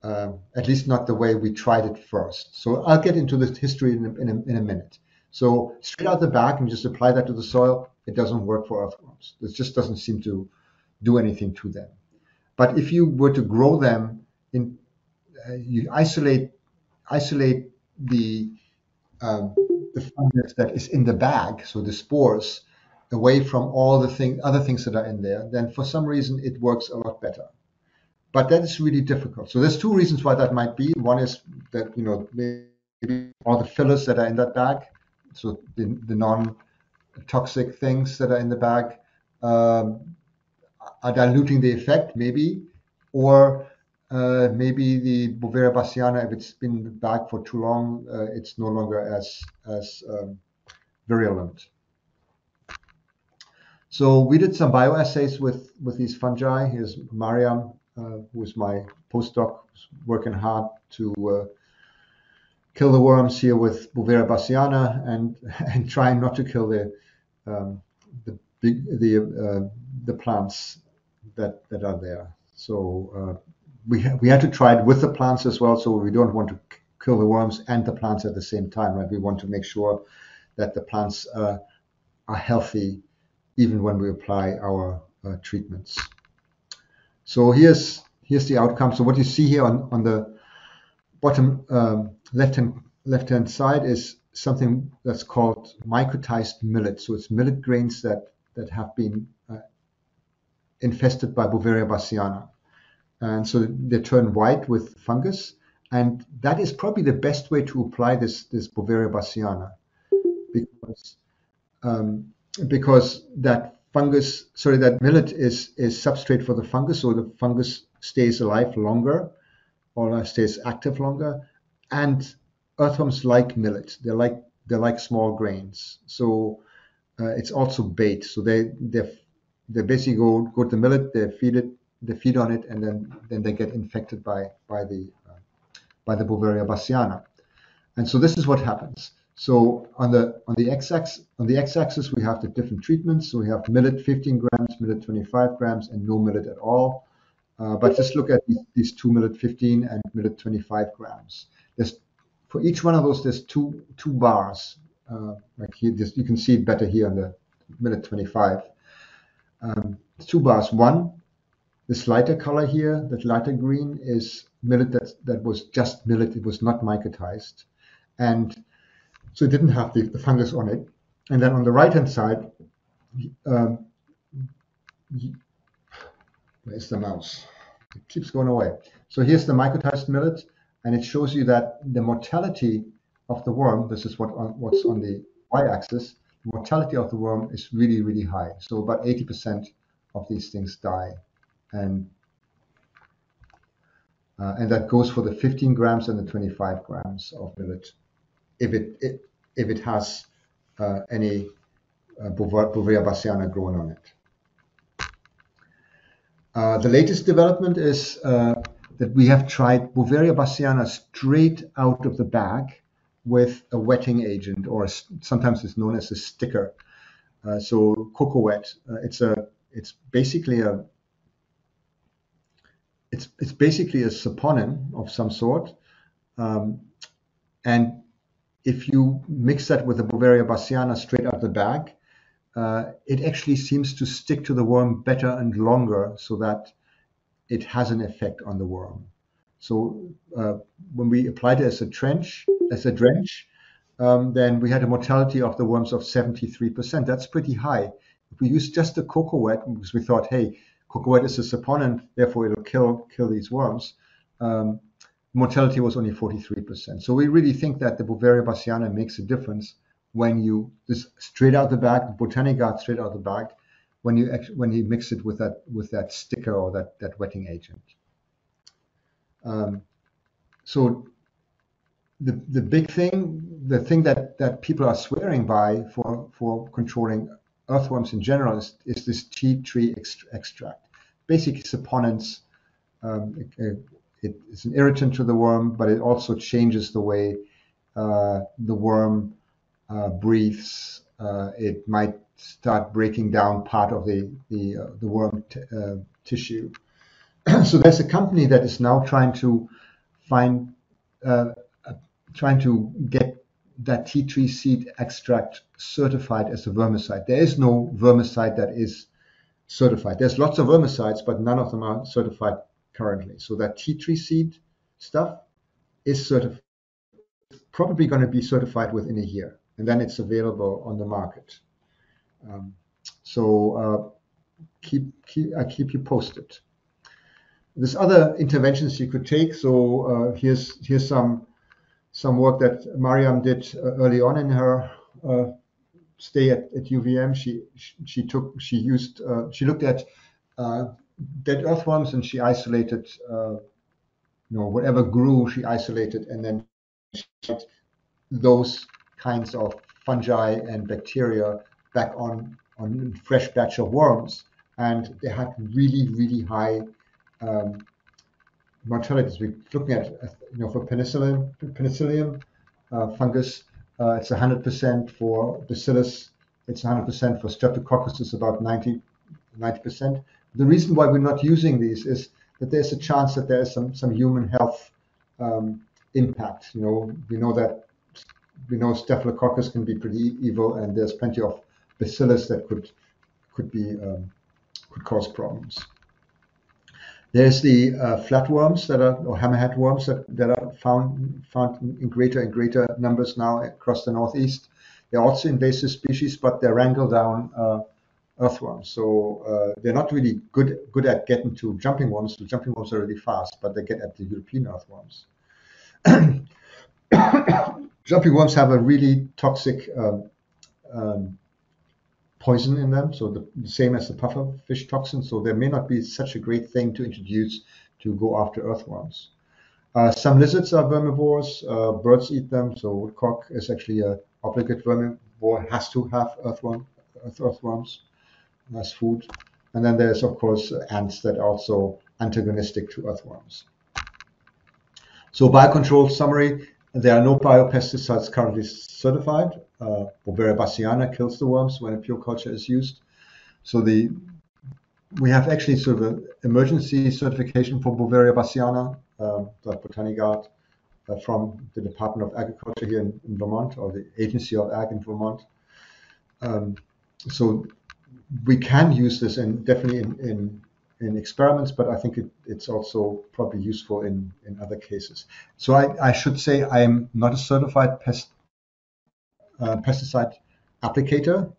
At least not the way we tried it first. So I'll get into this history in a minute. So straight out the bag and just apply that to the soil, it doesn't work for earthworms. It just doesn't seem to do anything to them. But if you were to grow them you isolate the fungus that is in the bag, so the spores, away from all the other things that are in there, then for some reason it works a lot better. But that is really difficult. So there's two reasons why that might be. One is that maybe all the fillers that are in that bag, so the non-toxic things that are in the bag, are diluting the effect, maybe, or maybe the Bovaria bassiana, if it's been in the bag for too long, it's no longer as virulent. So we did some bioassays with these fungi. Here's Mariam, who is my postdoc, who's working hard to kill the worms here with Bovaria bassiana, and trying not to kill the plants that are there. So we had to try it with the plants as well. So we don't want to kill the worms and the plants at the same time, right? We want to make sure that the plants are healthy even when we apply our treatments. So here's the outcome. So what you see here on the bottom left-hand side is something that's called mycotized millet. So it's millet grains that have been infested by Bovaria bassiana. And so they turn white with fungus. And that is probably the best way to apply this Bovaria bassiana, because that millet is substrate for the fungus, so the fungus stays alive longer, or stays active longer. And earthworms like millet; they like small grains. So it's also bait. So they basically go to the millet, they feed on it, and then they get infected by the Bovaria bassiana. And so this is what happens. So on the x-axis we have the different treatments. So we have millet 15 grams, millet 25 grams, and no millet at all. But just look at these two millet 15 and millet 25 grams. For each one of those, there's two bars. Like here, you can see it better here on the millet 25. Two bars. One, this lighter color here, that lighter green, is millet that was just millet. It was not mycotized, and so it didn't have the fungus on it. And then on the right-hand side, where's the mouse? It keeps going away. So here's the mycotized millet, and it shows you that the mortality of the worm, this is what's on the y-axis, the mortality of the worm is really, really high. So about 80% of these things die. And that goes for the 15 grams and the 25 grams of millet, if it has any Bovea bassiana grown on it. The latest development is that we have tried Bovea bassiana straight out of the bag with a wetting agent, or sometimes it's known as a sticker. So cocoa wet. It's basically a saponin of some sort, and if you mix that with the Bovea bassiana straight out of the bag, it actually seems to stick to the worm better and longer, so that it has an effect on the worm. So when we applied it as a drench, then we had a mortality of the worms of 73%. That's pretty high. If we used just the cocoa wet, because we thought, hey, cocoa wet is a saponin, therefore it'll kill these worms, mortality was only 43%. So we really think that the Bovea bassiana makes a difference when you just straight out the bag, Botanica straight out the bag, when you mix it with that sticker or that wetting agent. So the big thing, the thing that people are swearing by for controlling earthworms in general is this tea tree extract. Basically, saponins. It's an irritant to the worm, but it also changes the way the worm breathes. It might start breaking down part of the worm tissue. So there's a company that is now trying to get that tea tree seed extract certified as a vermicide. There is no vermicide that is certified. There's lots of vermicides, but none of them are certified currently. So that tea tree seed stuff is certified. Probably going to be certified within a year, and then it's available on the market. I keep you posted. There's other interventions you could take. So here's some work that Mariam did early on in her stay at UVM. She looked at dead earthworms, and she isolated whatever grew, she isolated, and then she had those kinds of fungi and bacteria back on fresh batch of worms, and they had really, really high mortalities. We're looking at for penicillium fungus, it's 100%. For bacillus, it's 100%. For streptococcus, it's about 90%. The reason why we're not using these is that there's a chance that there is some human health impact. We know staphylococcus can be pretty evil, and there's plenty of bacillus that could cause problems. There's the flatworms or hammerhead worms that are found in greater and greater numbers now across the Northeast. They're also invasive species, but they're wrangle down earthworms. So they're not really good at getting to jumping worms. The jumping worms are really fast, but they get at the European earthworms. Jumping worms have a really toxic poison in them, so the same as the pufferfish toxin. So there may not be such a great thing to introduce to go after earthworms. Some lizards are vermivores. Birds eat them. So woodcock is actually a obligate vermivore, has to have earthworms as food. And then there's, of course, ants that are also antagonistic to earthworms. So biocontrol summary, There are no biopesticides currently certified. Bovaria bassiana kills the worms when a pure culture is used. So we have actually sort of an emergency certification for Bovaria bassiana, the Botanigard, from the Department of Agriculture here in Vermont, or the Agency of Ag in Vermont. So we can use this definitely in experiments, but I think it's also probably useful in other cases. So I should say I am not a certified pesticide applicator,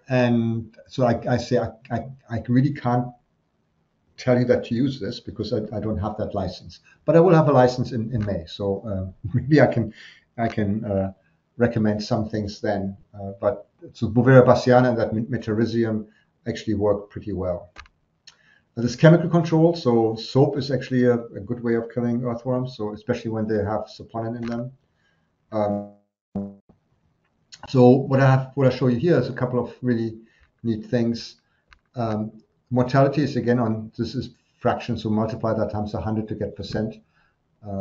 and so I say I really can't tell you that to use this because I don't have that license. But I will have a license in May, so maybe I can recommend some things then. But so Bovaria bassiana and that Metarhizium actually work pretty well. There's chemical control, so soap is actually a good way of killing earthworms, so especially when they have saponin in them. So what I show you here is a couple of really neat things. Mortality is again this is fraction, so multiply that times 100 to get percent.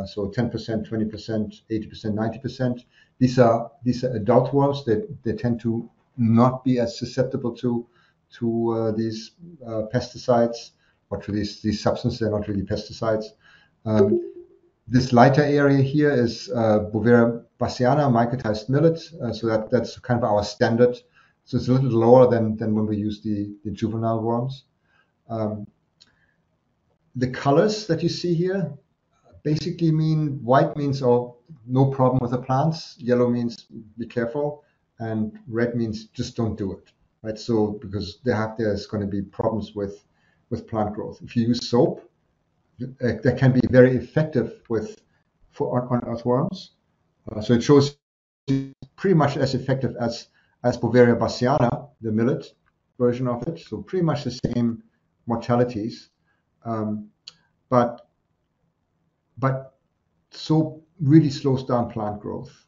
So 10%, 20%, 80%, 90%. These are adult worms that they tend to not be as susceptible to these pesticides or to these substances. They're not really pesticides. This lighter area here is Bovaria bassiana, microtized millet. So that's kind of our standard. So it's a little lower than when we use the juvenile worms. The colors that you see here basically mean white means no problem with the plants, yellow means be careful, and red means just don't do it, right? So because there's going to be problems with plant growth. If you use soap, that can be very effective on earthworms. So it shows pretty much as effective as Bovaria bassiana, the millet version of it. So pretty much the same mortalities, but soap really slows down plant growth.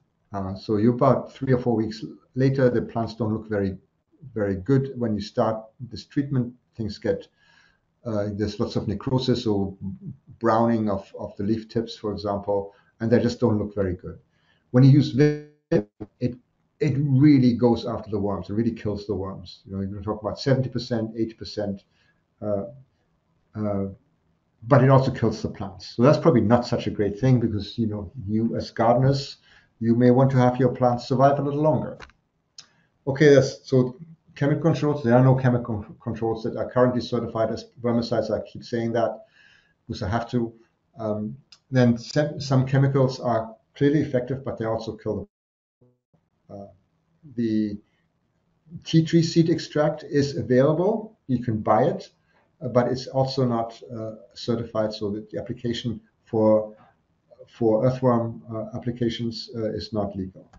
So you're about 3 or 4 weeks later, the plants don't look very, very good. When you start this treatment, things get there's lots of necrosis or browning of the leaf tips, for example, and they just don't look very good. When you use it really goes after the worms. It really kills the worms. You're going to talk about 70%, 80%, but it also kills the plants. So that's probably not such a great thing because you as gardeners, you may want to have your plants survive a little longer. Okay, so chemical controls. There are no chemical controls that are currently certified as vermicides. I keep saying that because I have to. Then some chemicals are clearly effective, but they also kill the tea tree seed extract is available. You can buy it, but it's also not certified, so that the application for earthworm applications is not legal.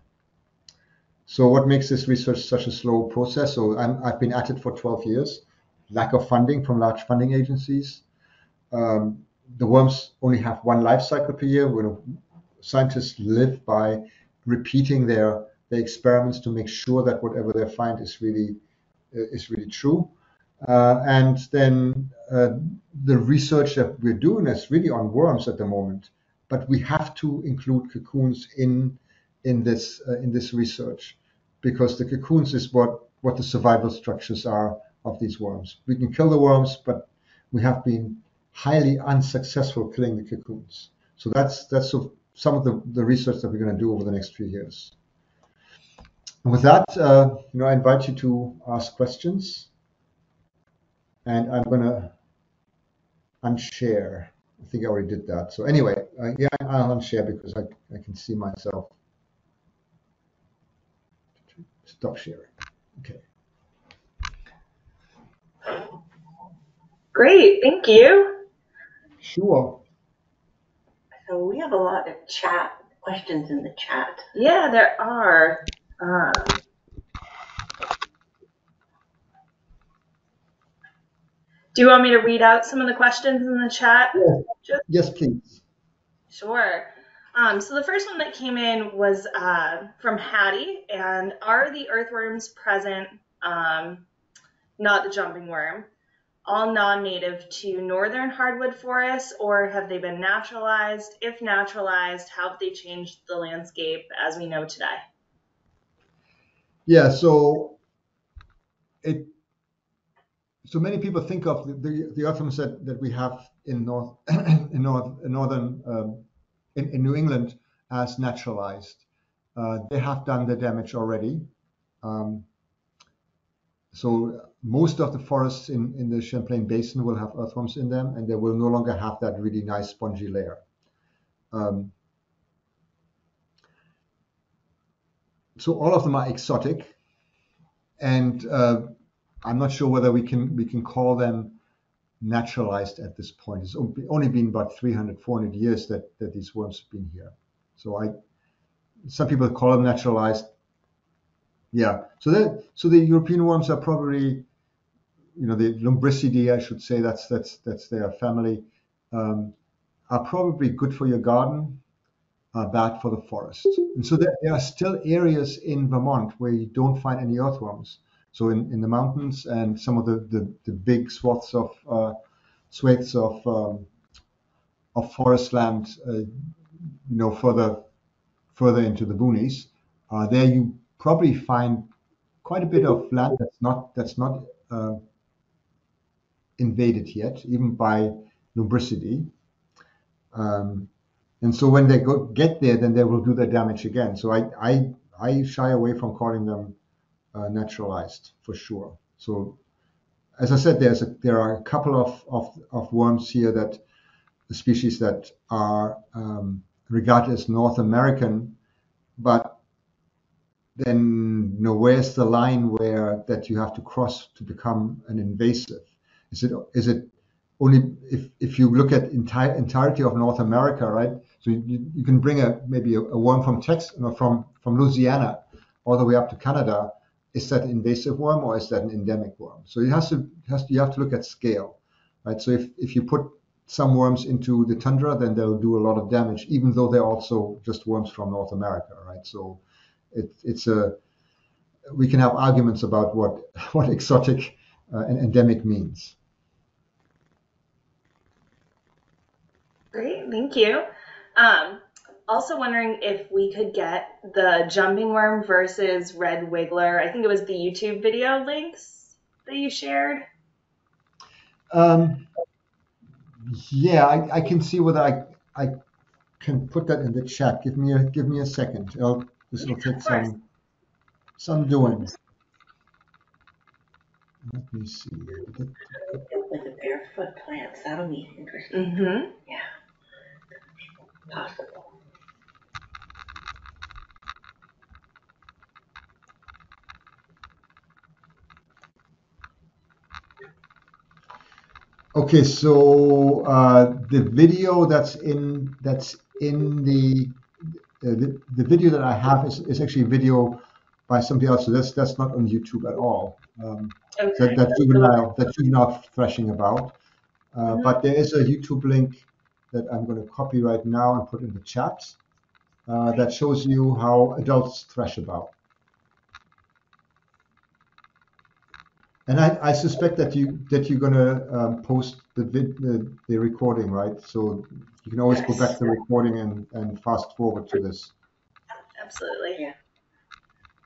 So what makes this research such a slow process? So I've been at it for 12 years. Lack of funding from large funding agencies. The worms only have one life cycle per year. Scientists live by repeating their experiments to make sure that whatever they find is really true. And then the research that we're doing is really on worms at the moment, but we have to include cocoons in this research because the cocoons is what the survival structures are of these worms. We can kill the worms, but we have been highly unsuccessful killing the cocoons. So that's some of the research that we're going to do over the next few years. And with that, I invite you to ask questions. And I'm going to unshare. I think I already did that. So anyway, yeah, I'll unshare because I can see myself. Stop sharing. Okay. Great, thank you. Sure. So we have a lot of questions in the chat. Yeah, there are. Do you want me to read out some of the questions in the chat? Yes, please. Sure. So the first one that came in was from Hattie, and are the earthworms present, not the jumping worm, all non-native to northern hardwood forests, or have they been naturalized? If naturalized, how have they changed the landscape as we know today? Yeah, so it so many people think of the earthworms that we have in northern in New England as naturalized. They have done the damage already. Um, so most of the forests in the Champlain Basin will have earthworms in them, and they will no longer have that really nice spongy layer. Um, so all of them are exotic, and I'm not sure whether we can call them naturalized at this point. It's only been about 300, 400 years that these worms have been here. So some people call them naturalized. Yeah. So the European worms are probably, the Lumbricidae, I should say, that's their family, um, are probably good for your garden, bad for the forest. And so there are still areas in Vermont where you don't find any earthworms. So in the mountains and some of the big swathes of forest land, further into the boonies, there you probably find quite a bit of land that's not invaded yet, even by Lumbricidae. Um, and so when they get there, then they will do their damage again. So I shy away from calling them naturalized for sure. So as I said, there are a couple of worms here, that the species that are regarded as North American, but then where's the line where that you have to cross to become an invasive? Is it only if you look at entirety of North America, right? So you can bring maybe a worm from Texas, from Louisiana, all the way up to Canada. Is that an invasive worm or is that an endemic worm? So you have to look at scale, right? So if you put some worms into the tundra, then they'll do a lot of damage, even though they're also just worms from North America, right? So we can have arguments about what exotic and endemic means. Great, thank you. Um, Also wondering if we could get the jumping worm versus red wiggler. I think it was the YouTube video links that you shared. Um, yeah, I can see whether I can put that in the chat. Give me a second. This will take Of course. some doing. Let me see. With the barefoot plants, that'll be interesting. Mm-hmm. Yeah, possible. Okay, so the video that's in the video that I have is actually a video by somebody else. So that's not on YouTube at all. So Okay. that juvenile thrashing about. Mm-hmm. But there is a YouTube link that I'm going to copy right now and put in the chat, that shows you how adults thrash about. And I suspect that you're going to post the recording, right? So you can always go back to the recording and fast forward to this. Absolutely. Yeah.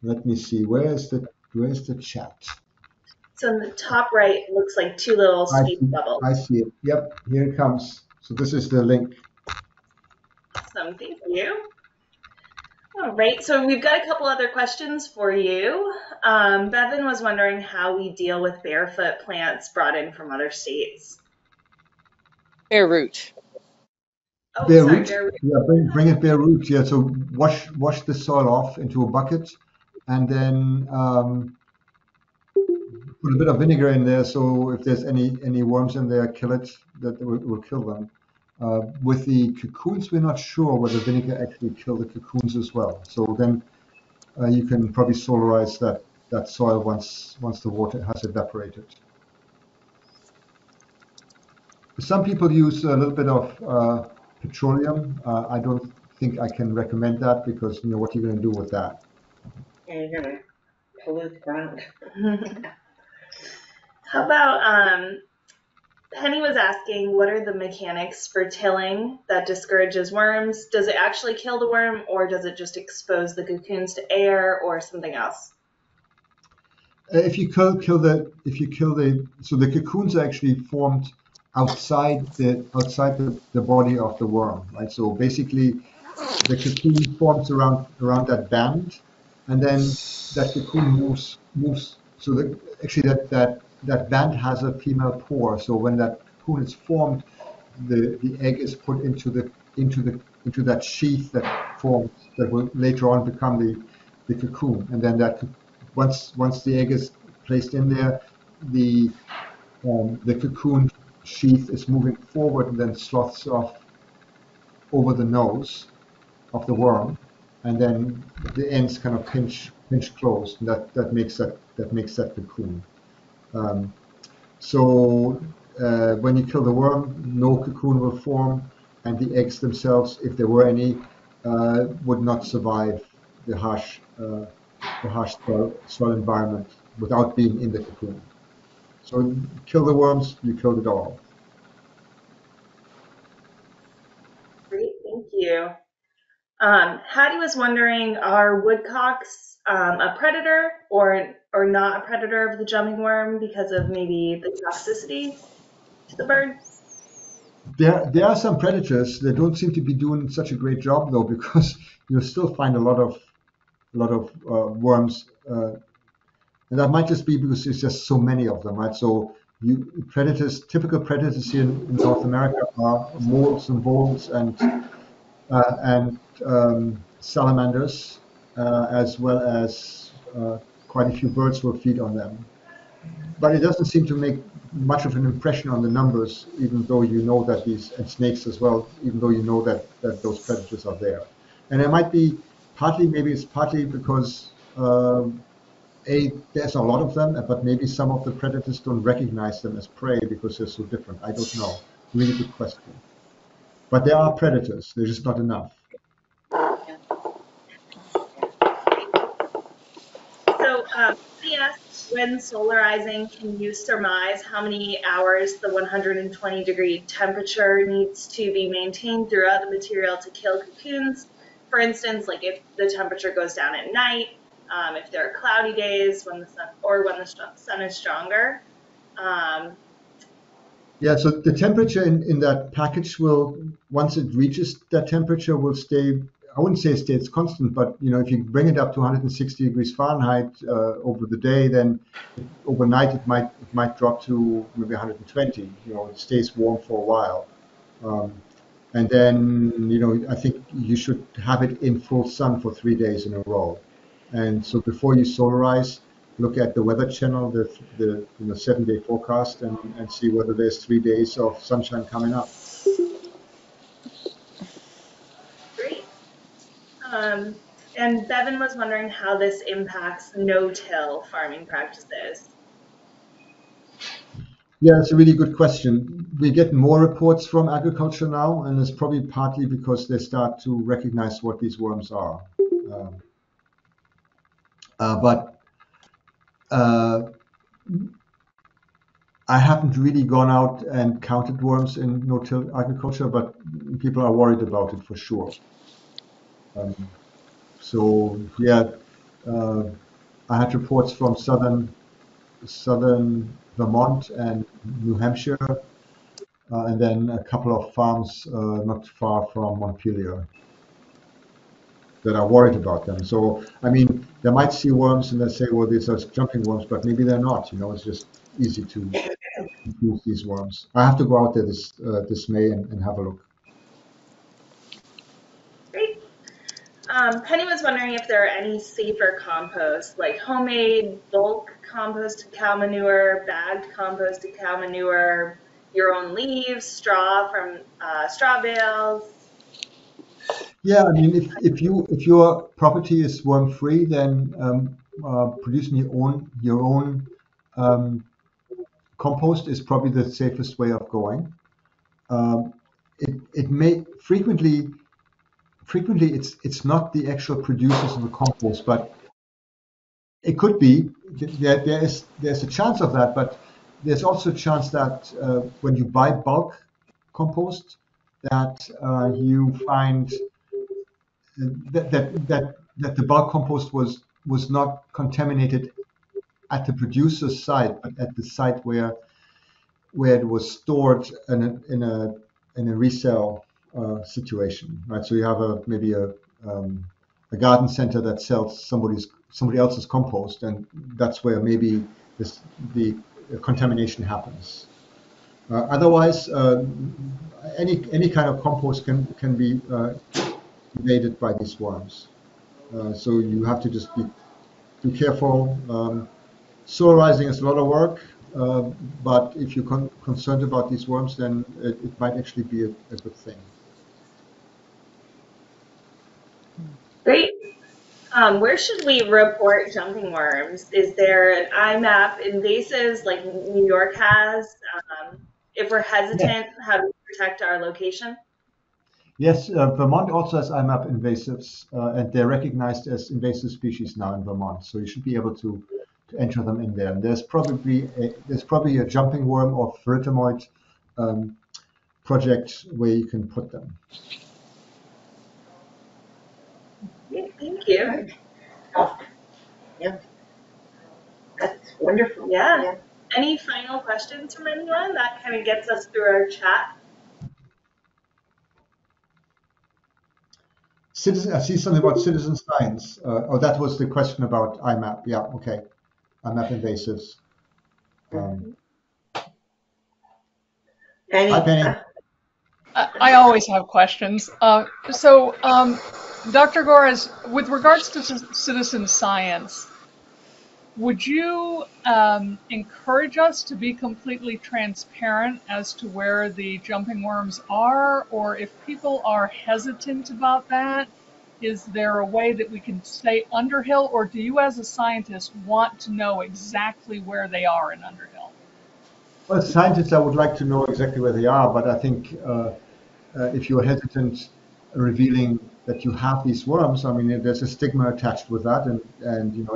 Let me see. Where's the chat? So in the top right, it looks like two little speed bubbles. I see it. Yep, here it comes. So this is the link. Awesome, thank you. All right, so we've got a couple other questions for you. Bevan was wondering how we deal with barefoot plants brought in from other states. Bare root. Oh, Bare sorry, root. bare root. Yeah, bring it bare root. Yeah, so wash the soil off into a bucket, and then put a bit of vinegar in there. So if there's any worms in there, kill it. That will kill them. With the cocoons, we're not sure whether vinegar actually kill the cocoons as well. So then you can probably solarize that soil once the water has evaporated. Some people use a little bit of petroleum. I don't think I can recommend that, because what are you going to do with that? And you're gonna pollute the ground. How about Penny was asking, what are the mechanics for tilling that discourages worms? Does it actually kill the worm, or does it just expose the cocoons to air, or something else? If you kill the so the cocoons are actually formed outside the body of the worm, right? So basically, the cocoon forms around that band, and then that cocoon moves. So actually that band has a female pore. So when that cocoon is formed, the egg is put into that sheath that forms that will later on become the cocoon, and then once the egg is placed in there, the cocoon sheath is moving forward and then slots off over the nose of the worm, and then the ends kind of pinch closed, and that makes that cocoon. Um, so when you kill the worm, no cocoon will form, and the eggs themselves, if there were any, would not survive the harsh soil environment without being in the cocoon. So kill the worms, you killed it all. Great, thank you. Hattie was wondering, are woodcocks a predator or not a predator of the jumping worm because of maybe the toxicity to the bird? There are some predators that don't seem to be doing such a great job though, because you'll still find a lot of worms, and that might just be because there's just so many of them, right? So typical predators here in North America are moles and voles and salamanders, as well as quite a few birds will feed on them. But it doesn't seem to make much of an impression on the numbers, even though you know that and snakes as well, even though you know that those predators are there. And it might be maybe it's partly because there's a lot of them, but maybe some of the predators don't recognize them as prey because they're so different. I don't know. Really good question. But there are predators. There's just not enough. So he asked, when solarizing, can you surmise how many hours the 120-degree temperature needs to be maintained throughout the material to kill cocoons? For instance, like if the temperature goes down at night, if there are cloudy days when the sun is stronger. Yeah, so the temperature in that package will, once it reaches that temperature, will stay. I wouldn't say it stays constant, but if you bring it up to 160 degrees Fahrenheit over the day, then overnight it might drop to maybe 120. It stays warm for a while, and then I think you should have it in full sun for 3 days in a row. And so before you solarize, look at the Weather Channel, the 7-day forecast, and see whether there's 3 days of sunshine coming up. Great. And Bevan was wondering how this impacts no-till farming practices. Yeah, it's a really good question. We get more reports from agriculture now, and it's probably partly because they start to recognize what these worms are. But I haven't really gone out and counted worms in no-till agriculture, but people are worried about it for sure. So yeah, I had reports from southern Vermont and New Hampshire, and then a couple of farms not far from Montpelier that are worried about them. So I mean, they might see worms and they say, well, these are jumping worms, but maybe they're not. It's just easy to confuse these worms. I have to go out there this May and have a look. Great. Penny was wondering if there are any safer composts, like homemade bulk composted cow manure, bagged composted cow manure, your own leaves, straw from straw bales. Yeah, I mean, if your property is worm free, then producing your own compost is probably the safest way of going. It may frequently it's not the actual producers of the compost, but it could be. There's a chance of that, but there's also a chance that when you buy bulk compost, that you find that the bulk compost was not contaminated at the producer's site, but at the site where it was stored in a resale situation, right? So you have maybe a garden center that sells somebody else's compost, and that's where maybe the contamination happens. Otherwise, any kind of compost can be invaded by these worms. So you have to just be careful. Soilizing is a lot of work, but if you're concerned about these worms, then it might actually be a good thing. Great. Where should we report jumping worms? Is there an IMAP invasives like New York has? If we're hesitant, how do we protect our location? Yes, Vermont also has IMAP invasives, and they're recognized as invasive species now in Vermont. So you should be able to enter them in there. And there's probably a jumping worm or ferritomoid project where you can put them. Thank you. Oh, yeah. That's wonderful. Yeah. Any final questions from anyone? That kind of gets us through our chat. I see something about citizen science. That was the question about IMAP. Yeah, okay. IMAP invasives. Penny, Hi, Penny. I always have questions. So, Dr. Gorres, with regards to citizen science, would you encourage us to be completely transparent as to where the jumping worms are? Or if people are hesitant about that, is there a way that we can say Underhill? Or do you as a scientist want to know exactly where they are in Underhill? Well, as scientists, I would like to know exactly where they are, but I think if you're hesitant revealing that you have these worms, I mean, there's a stigma attached with that, and you know,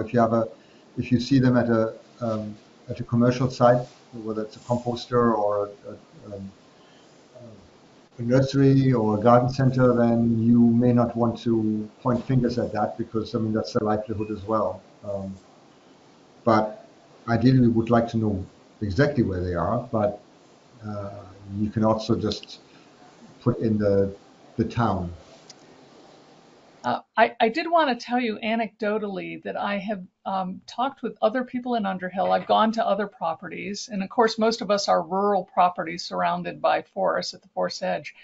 if you see them at a commercial site, whether it's a composter or a nursery or a garden center, then you may not want to point fingers at that because I mean that's their livelihood as well. But ideally, we would like to know exactly where they are, but you can also just put in the town. I did want to tell you anecdotally that I have talked with other people in Underhill. I've gone to other properties, and of course, most of us are rural properties surrounded by forests at the forest edge.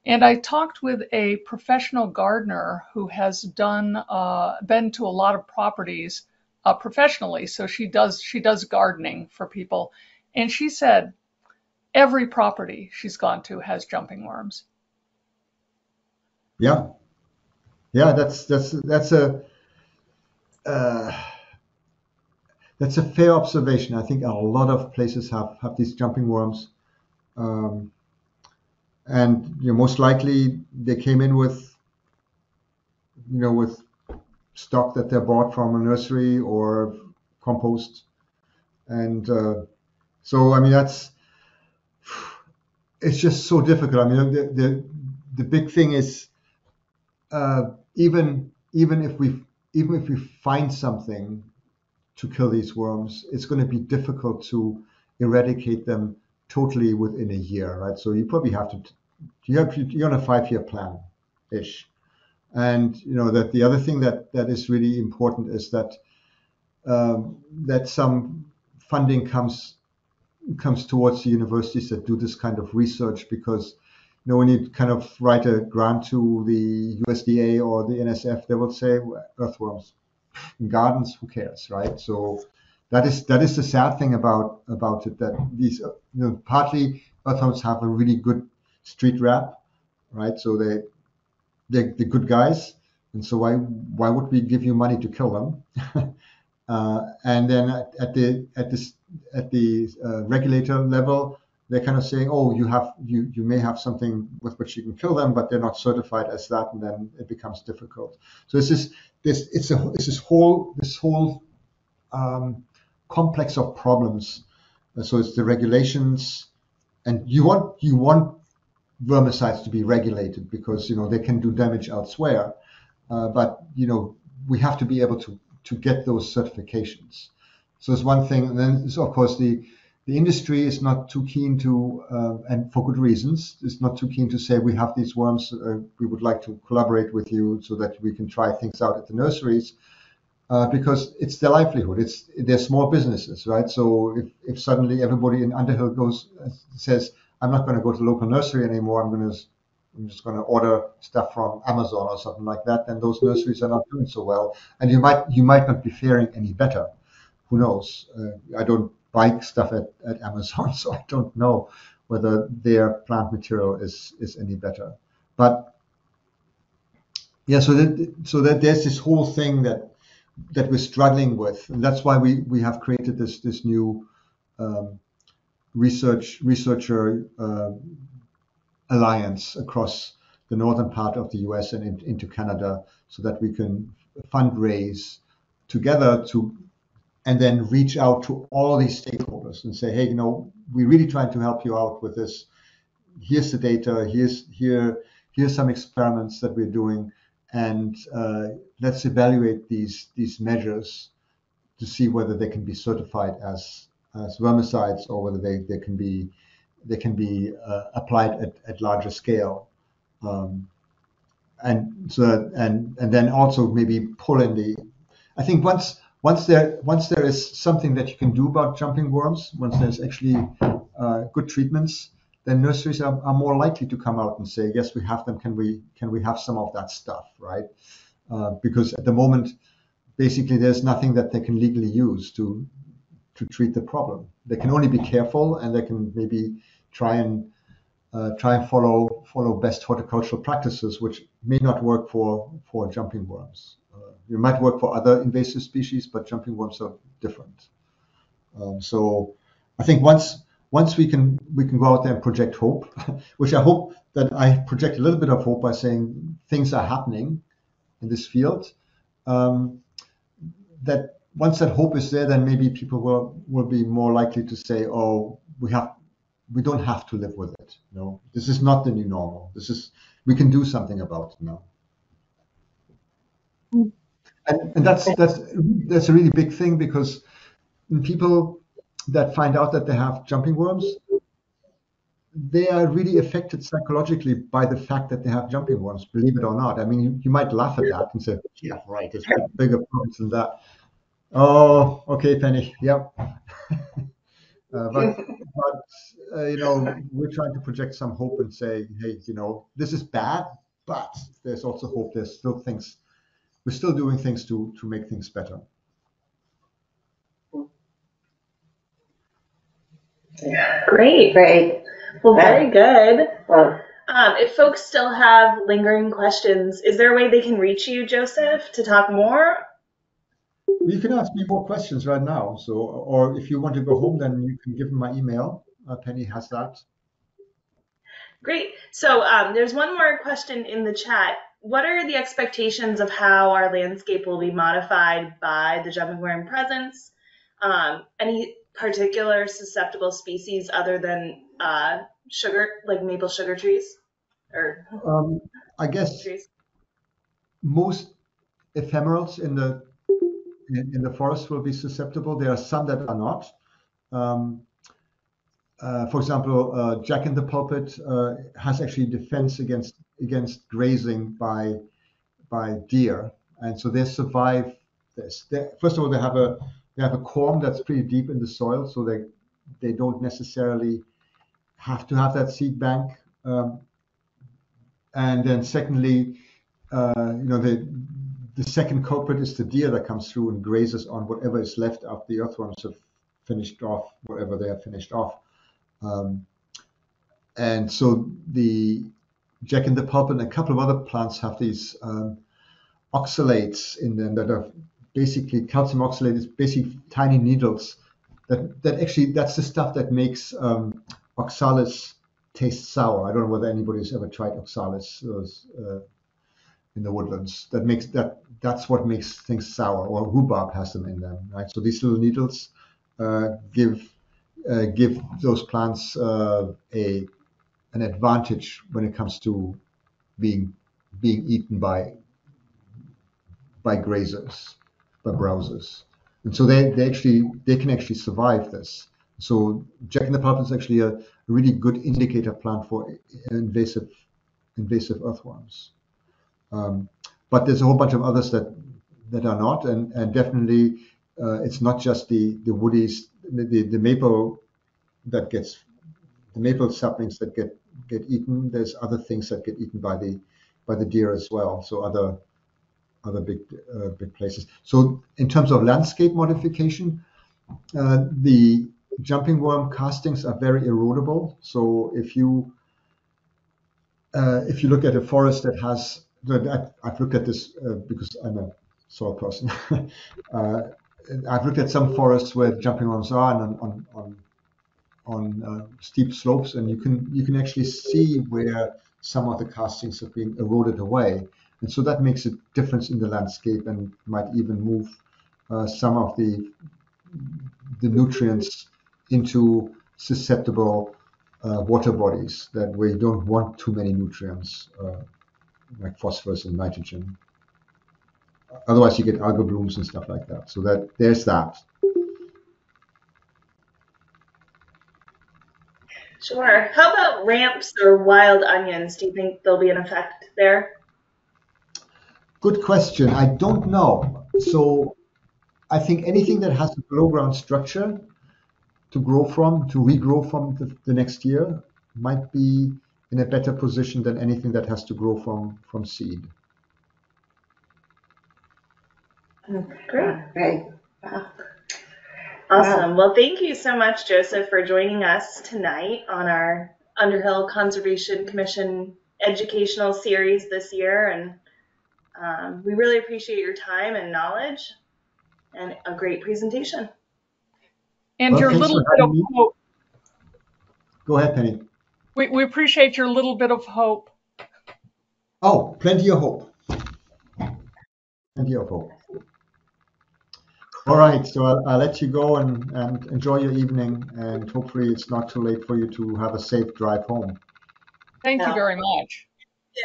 And I talked with a professional gardener who has been to a lot of properties professionally. So she does gardening for people, and she said every property she's gone to has jumping worms. Yeah, yeah, uh, that's a fair observation. I think a lot of places have these jumping worms, and you know, most likely they came in with with stock that they bought from a nursery or compost, and so I mean it's just so difficult. I mean the big thing is even if we find something to kill these worms, it's going to be difficult to eradicate them totally within a year, right? So you probably have to you're on a 5-year plan ish. And you know that the other thing that is really important is that that some funding comes towards the universities that do this kind of research, because you know when you kind of write a grant to the USDA or the NSF, they will say earthworms in gardens, who cares, right? So that is the sad thing about it, that these partly earthworms have a really good street rap, right? So they're good guys, and so why would we give you money to kill them? And then at the regulator level, they're kind of saying, oh, you may have something with which you can kill them, but they're not certified as that, and then it becomes difficult. So it's this whole complex of problems So it's the regulations, and you want vermicides to be regulated because they can do damage elsewhere, but we have to be able to get those certifications. So it's one thing, and then so of course the industry is not too keen to, and for good reasons, is not too keen to say we have these worms, we would like to collaborate with you so that we can try things out at the nurseries, because it's their livelihood. They're small businesses, right? So if suddenly everybody in Underhill says, I'm not going to go to the local nursery anymore, I'm just going to order stuff from Amazon or something like that, then those nurseries are not doing so well, and you might not be faring any better. Who knows? I don't buy stuff at Amazon, so I don't know whether their plant material is any better. But yeah, so that there's this whole thing that we're struggling with, and that's why we have created this new researcher alliance across the northern part of the US and into Canada, so that we can fundraise together and then reach out to all these stakeholders and say, hey, we're really trying to help you out with this. Here's the data. Here's some experiments that we're doing, and let's evaluate these measures to see whether they can be certified as vermicides, or whether they can be applied at larger scale. And then also maybe pull in the. I think once there is something that you can do about jumping worms, once there's actually good treatments, then nurseries are more likely to come out and say, yes, we have them. Can we have some of that stuff, right? Because at the moment, basically, there's nothing that they can legally use to treat the problem. They can only be careful, and they can maybe try and follow best horticultural practices, which may not work for jumping worms. It might work for other invasive species, but jumping worms are different. So I think once we can go out there and project hope, which I hope that I project a little bit of hope by saying things are happening in this field. That once that hope is there, then maybe people will be more likely to say, oh, we don't have to live with it. This is not the new normal. We can do something about it now. And that's a really big thing, because people that find out that they have jumping worms, they are really affected psychologically by the fact that they have jumping worms, believe it or not. I mean, you might laugh at that and say, yeah, right, there's bigger problems than that. Oh, okay, Penny, yep. But we're trying to project some hope and say, hey, this is bad, but there's also hope. There's still things. We're still doing things to make things better. Great. Well, very good. If folks still have lingering questions, is there a way they can reach you, Josef, to talk more? You can ask me more questions right now. So, or if you want to go home, then you can give me my email. Penny has that. Great. So there's one more question in the chat. What are the expectations of how our landscape will be modified by the jumping worm presence? Any particular susceptible species other than sugar, like maple sugar trees? Or I guess trees? Most ephemerals in the forest will be susceptible. There are some that are not. For example, Jack in the Pulpit has actually defense against grazing by deer, and so they survive this. First of all, they have a corm that's pretty deep in the soil, so they don't necessarily have to have that seed bank. And then secondly, the second culprit is the deer that comes through and grazes on whatever is left after the earthworms have finished off whatever they have finished off. And so the Jack in the Pulpit and a couple of other plants have these oxalates in them that are basically, calcium oxalate is basically tiny needles that actually, that's the stuff that makes oxalis taste sour. I don't know whether anybody's ever tried oxalis in the woodlands. That's what makes things sour, or rhubarb has them in them, right? So these little needles give give those plants an advantage when it comes to being eaten by grazers, by browsers, and so they can actually survive this. So Jack in the Pulpit is actually a really good indicator plant for invasive earthworms. But there's a whole bunch of others that are not, and definitely it's not just the woodies, the maple that gets the maple saplings that get eaten. There's other things that get eaten by the deer as well. So other big places. So in terms of landscape modification, the jumping worm castings are very erodible. So if you look at a forest that has, I've looked at this because I'm a soil person. I've looked at some forests where jumping worms are on steep slopes, and you can actually see where some of the castings have been eroded away, and so that makes a difference in the landscape and might even move some of the nutrients into susceptible water bodies that where you don't want too many nutrients like phosphorus and nitrogen. Otherwise, you get algal blooms and stuff like that. So there's that. Sure. How about ramps or wild onions? Do you think there'll be an effect there? Good question. I don't know. So I think anything that has a below ground structure to regrow from the next year might be in a better position than anything that has to grow from seed. Great. Awesome. Well, thank you so much, Josef, for joining us tonight on our Underhill Conservation Commission educational series this year. And we really appreciate your time and knowledge and a great presentation. And your little bit of hope. Go ahead, Penny. We appreciate your little bit of hope. Oh, plenty of hope. Plenty of hope. All right, so I'll let you go and enjoy your evening, and hopefully it's not too late for you to have a safe drive home. Thank you very much.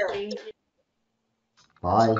Thank you. Bye.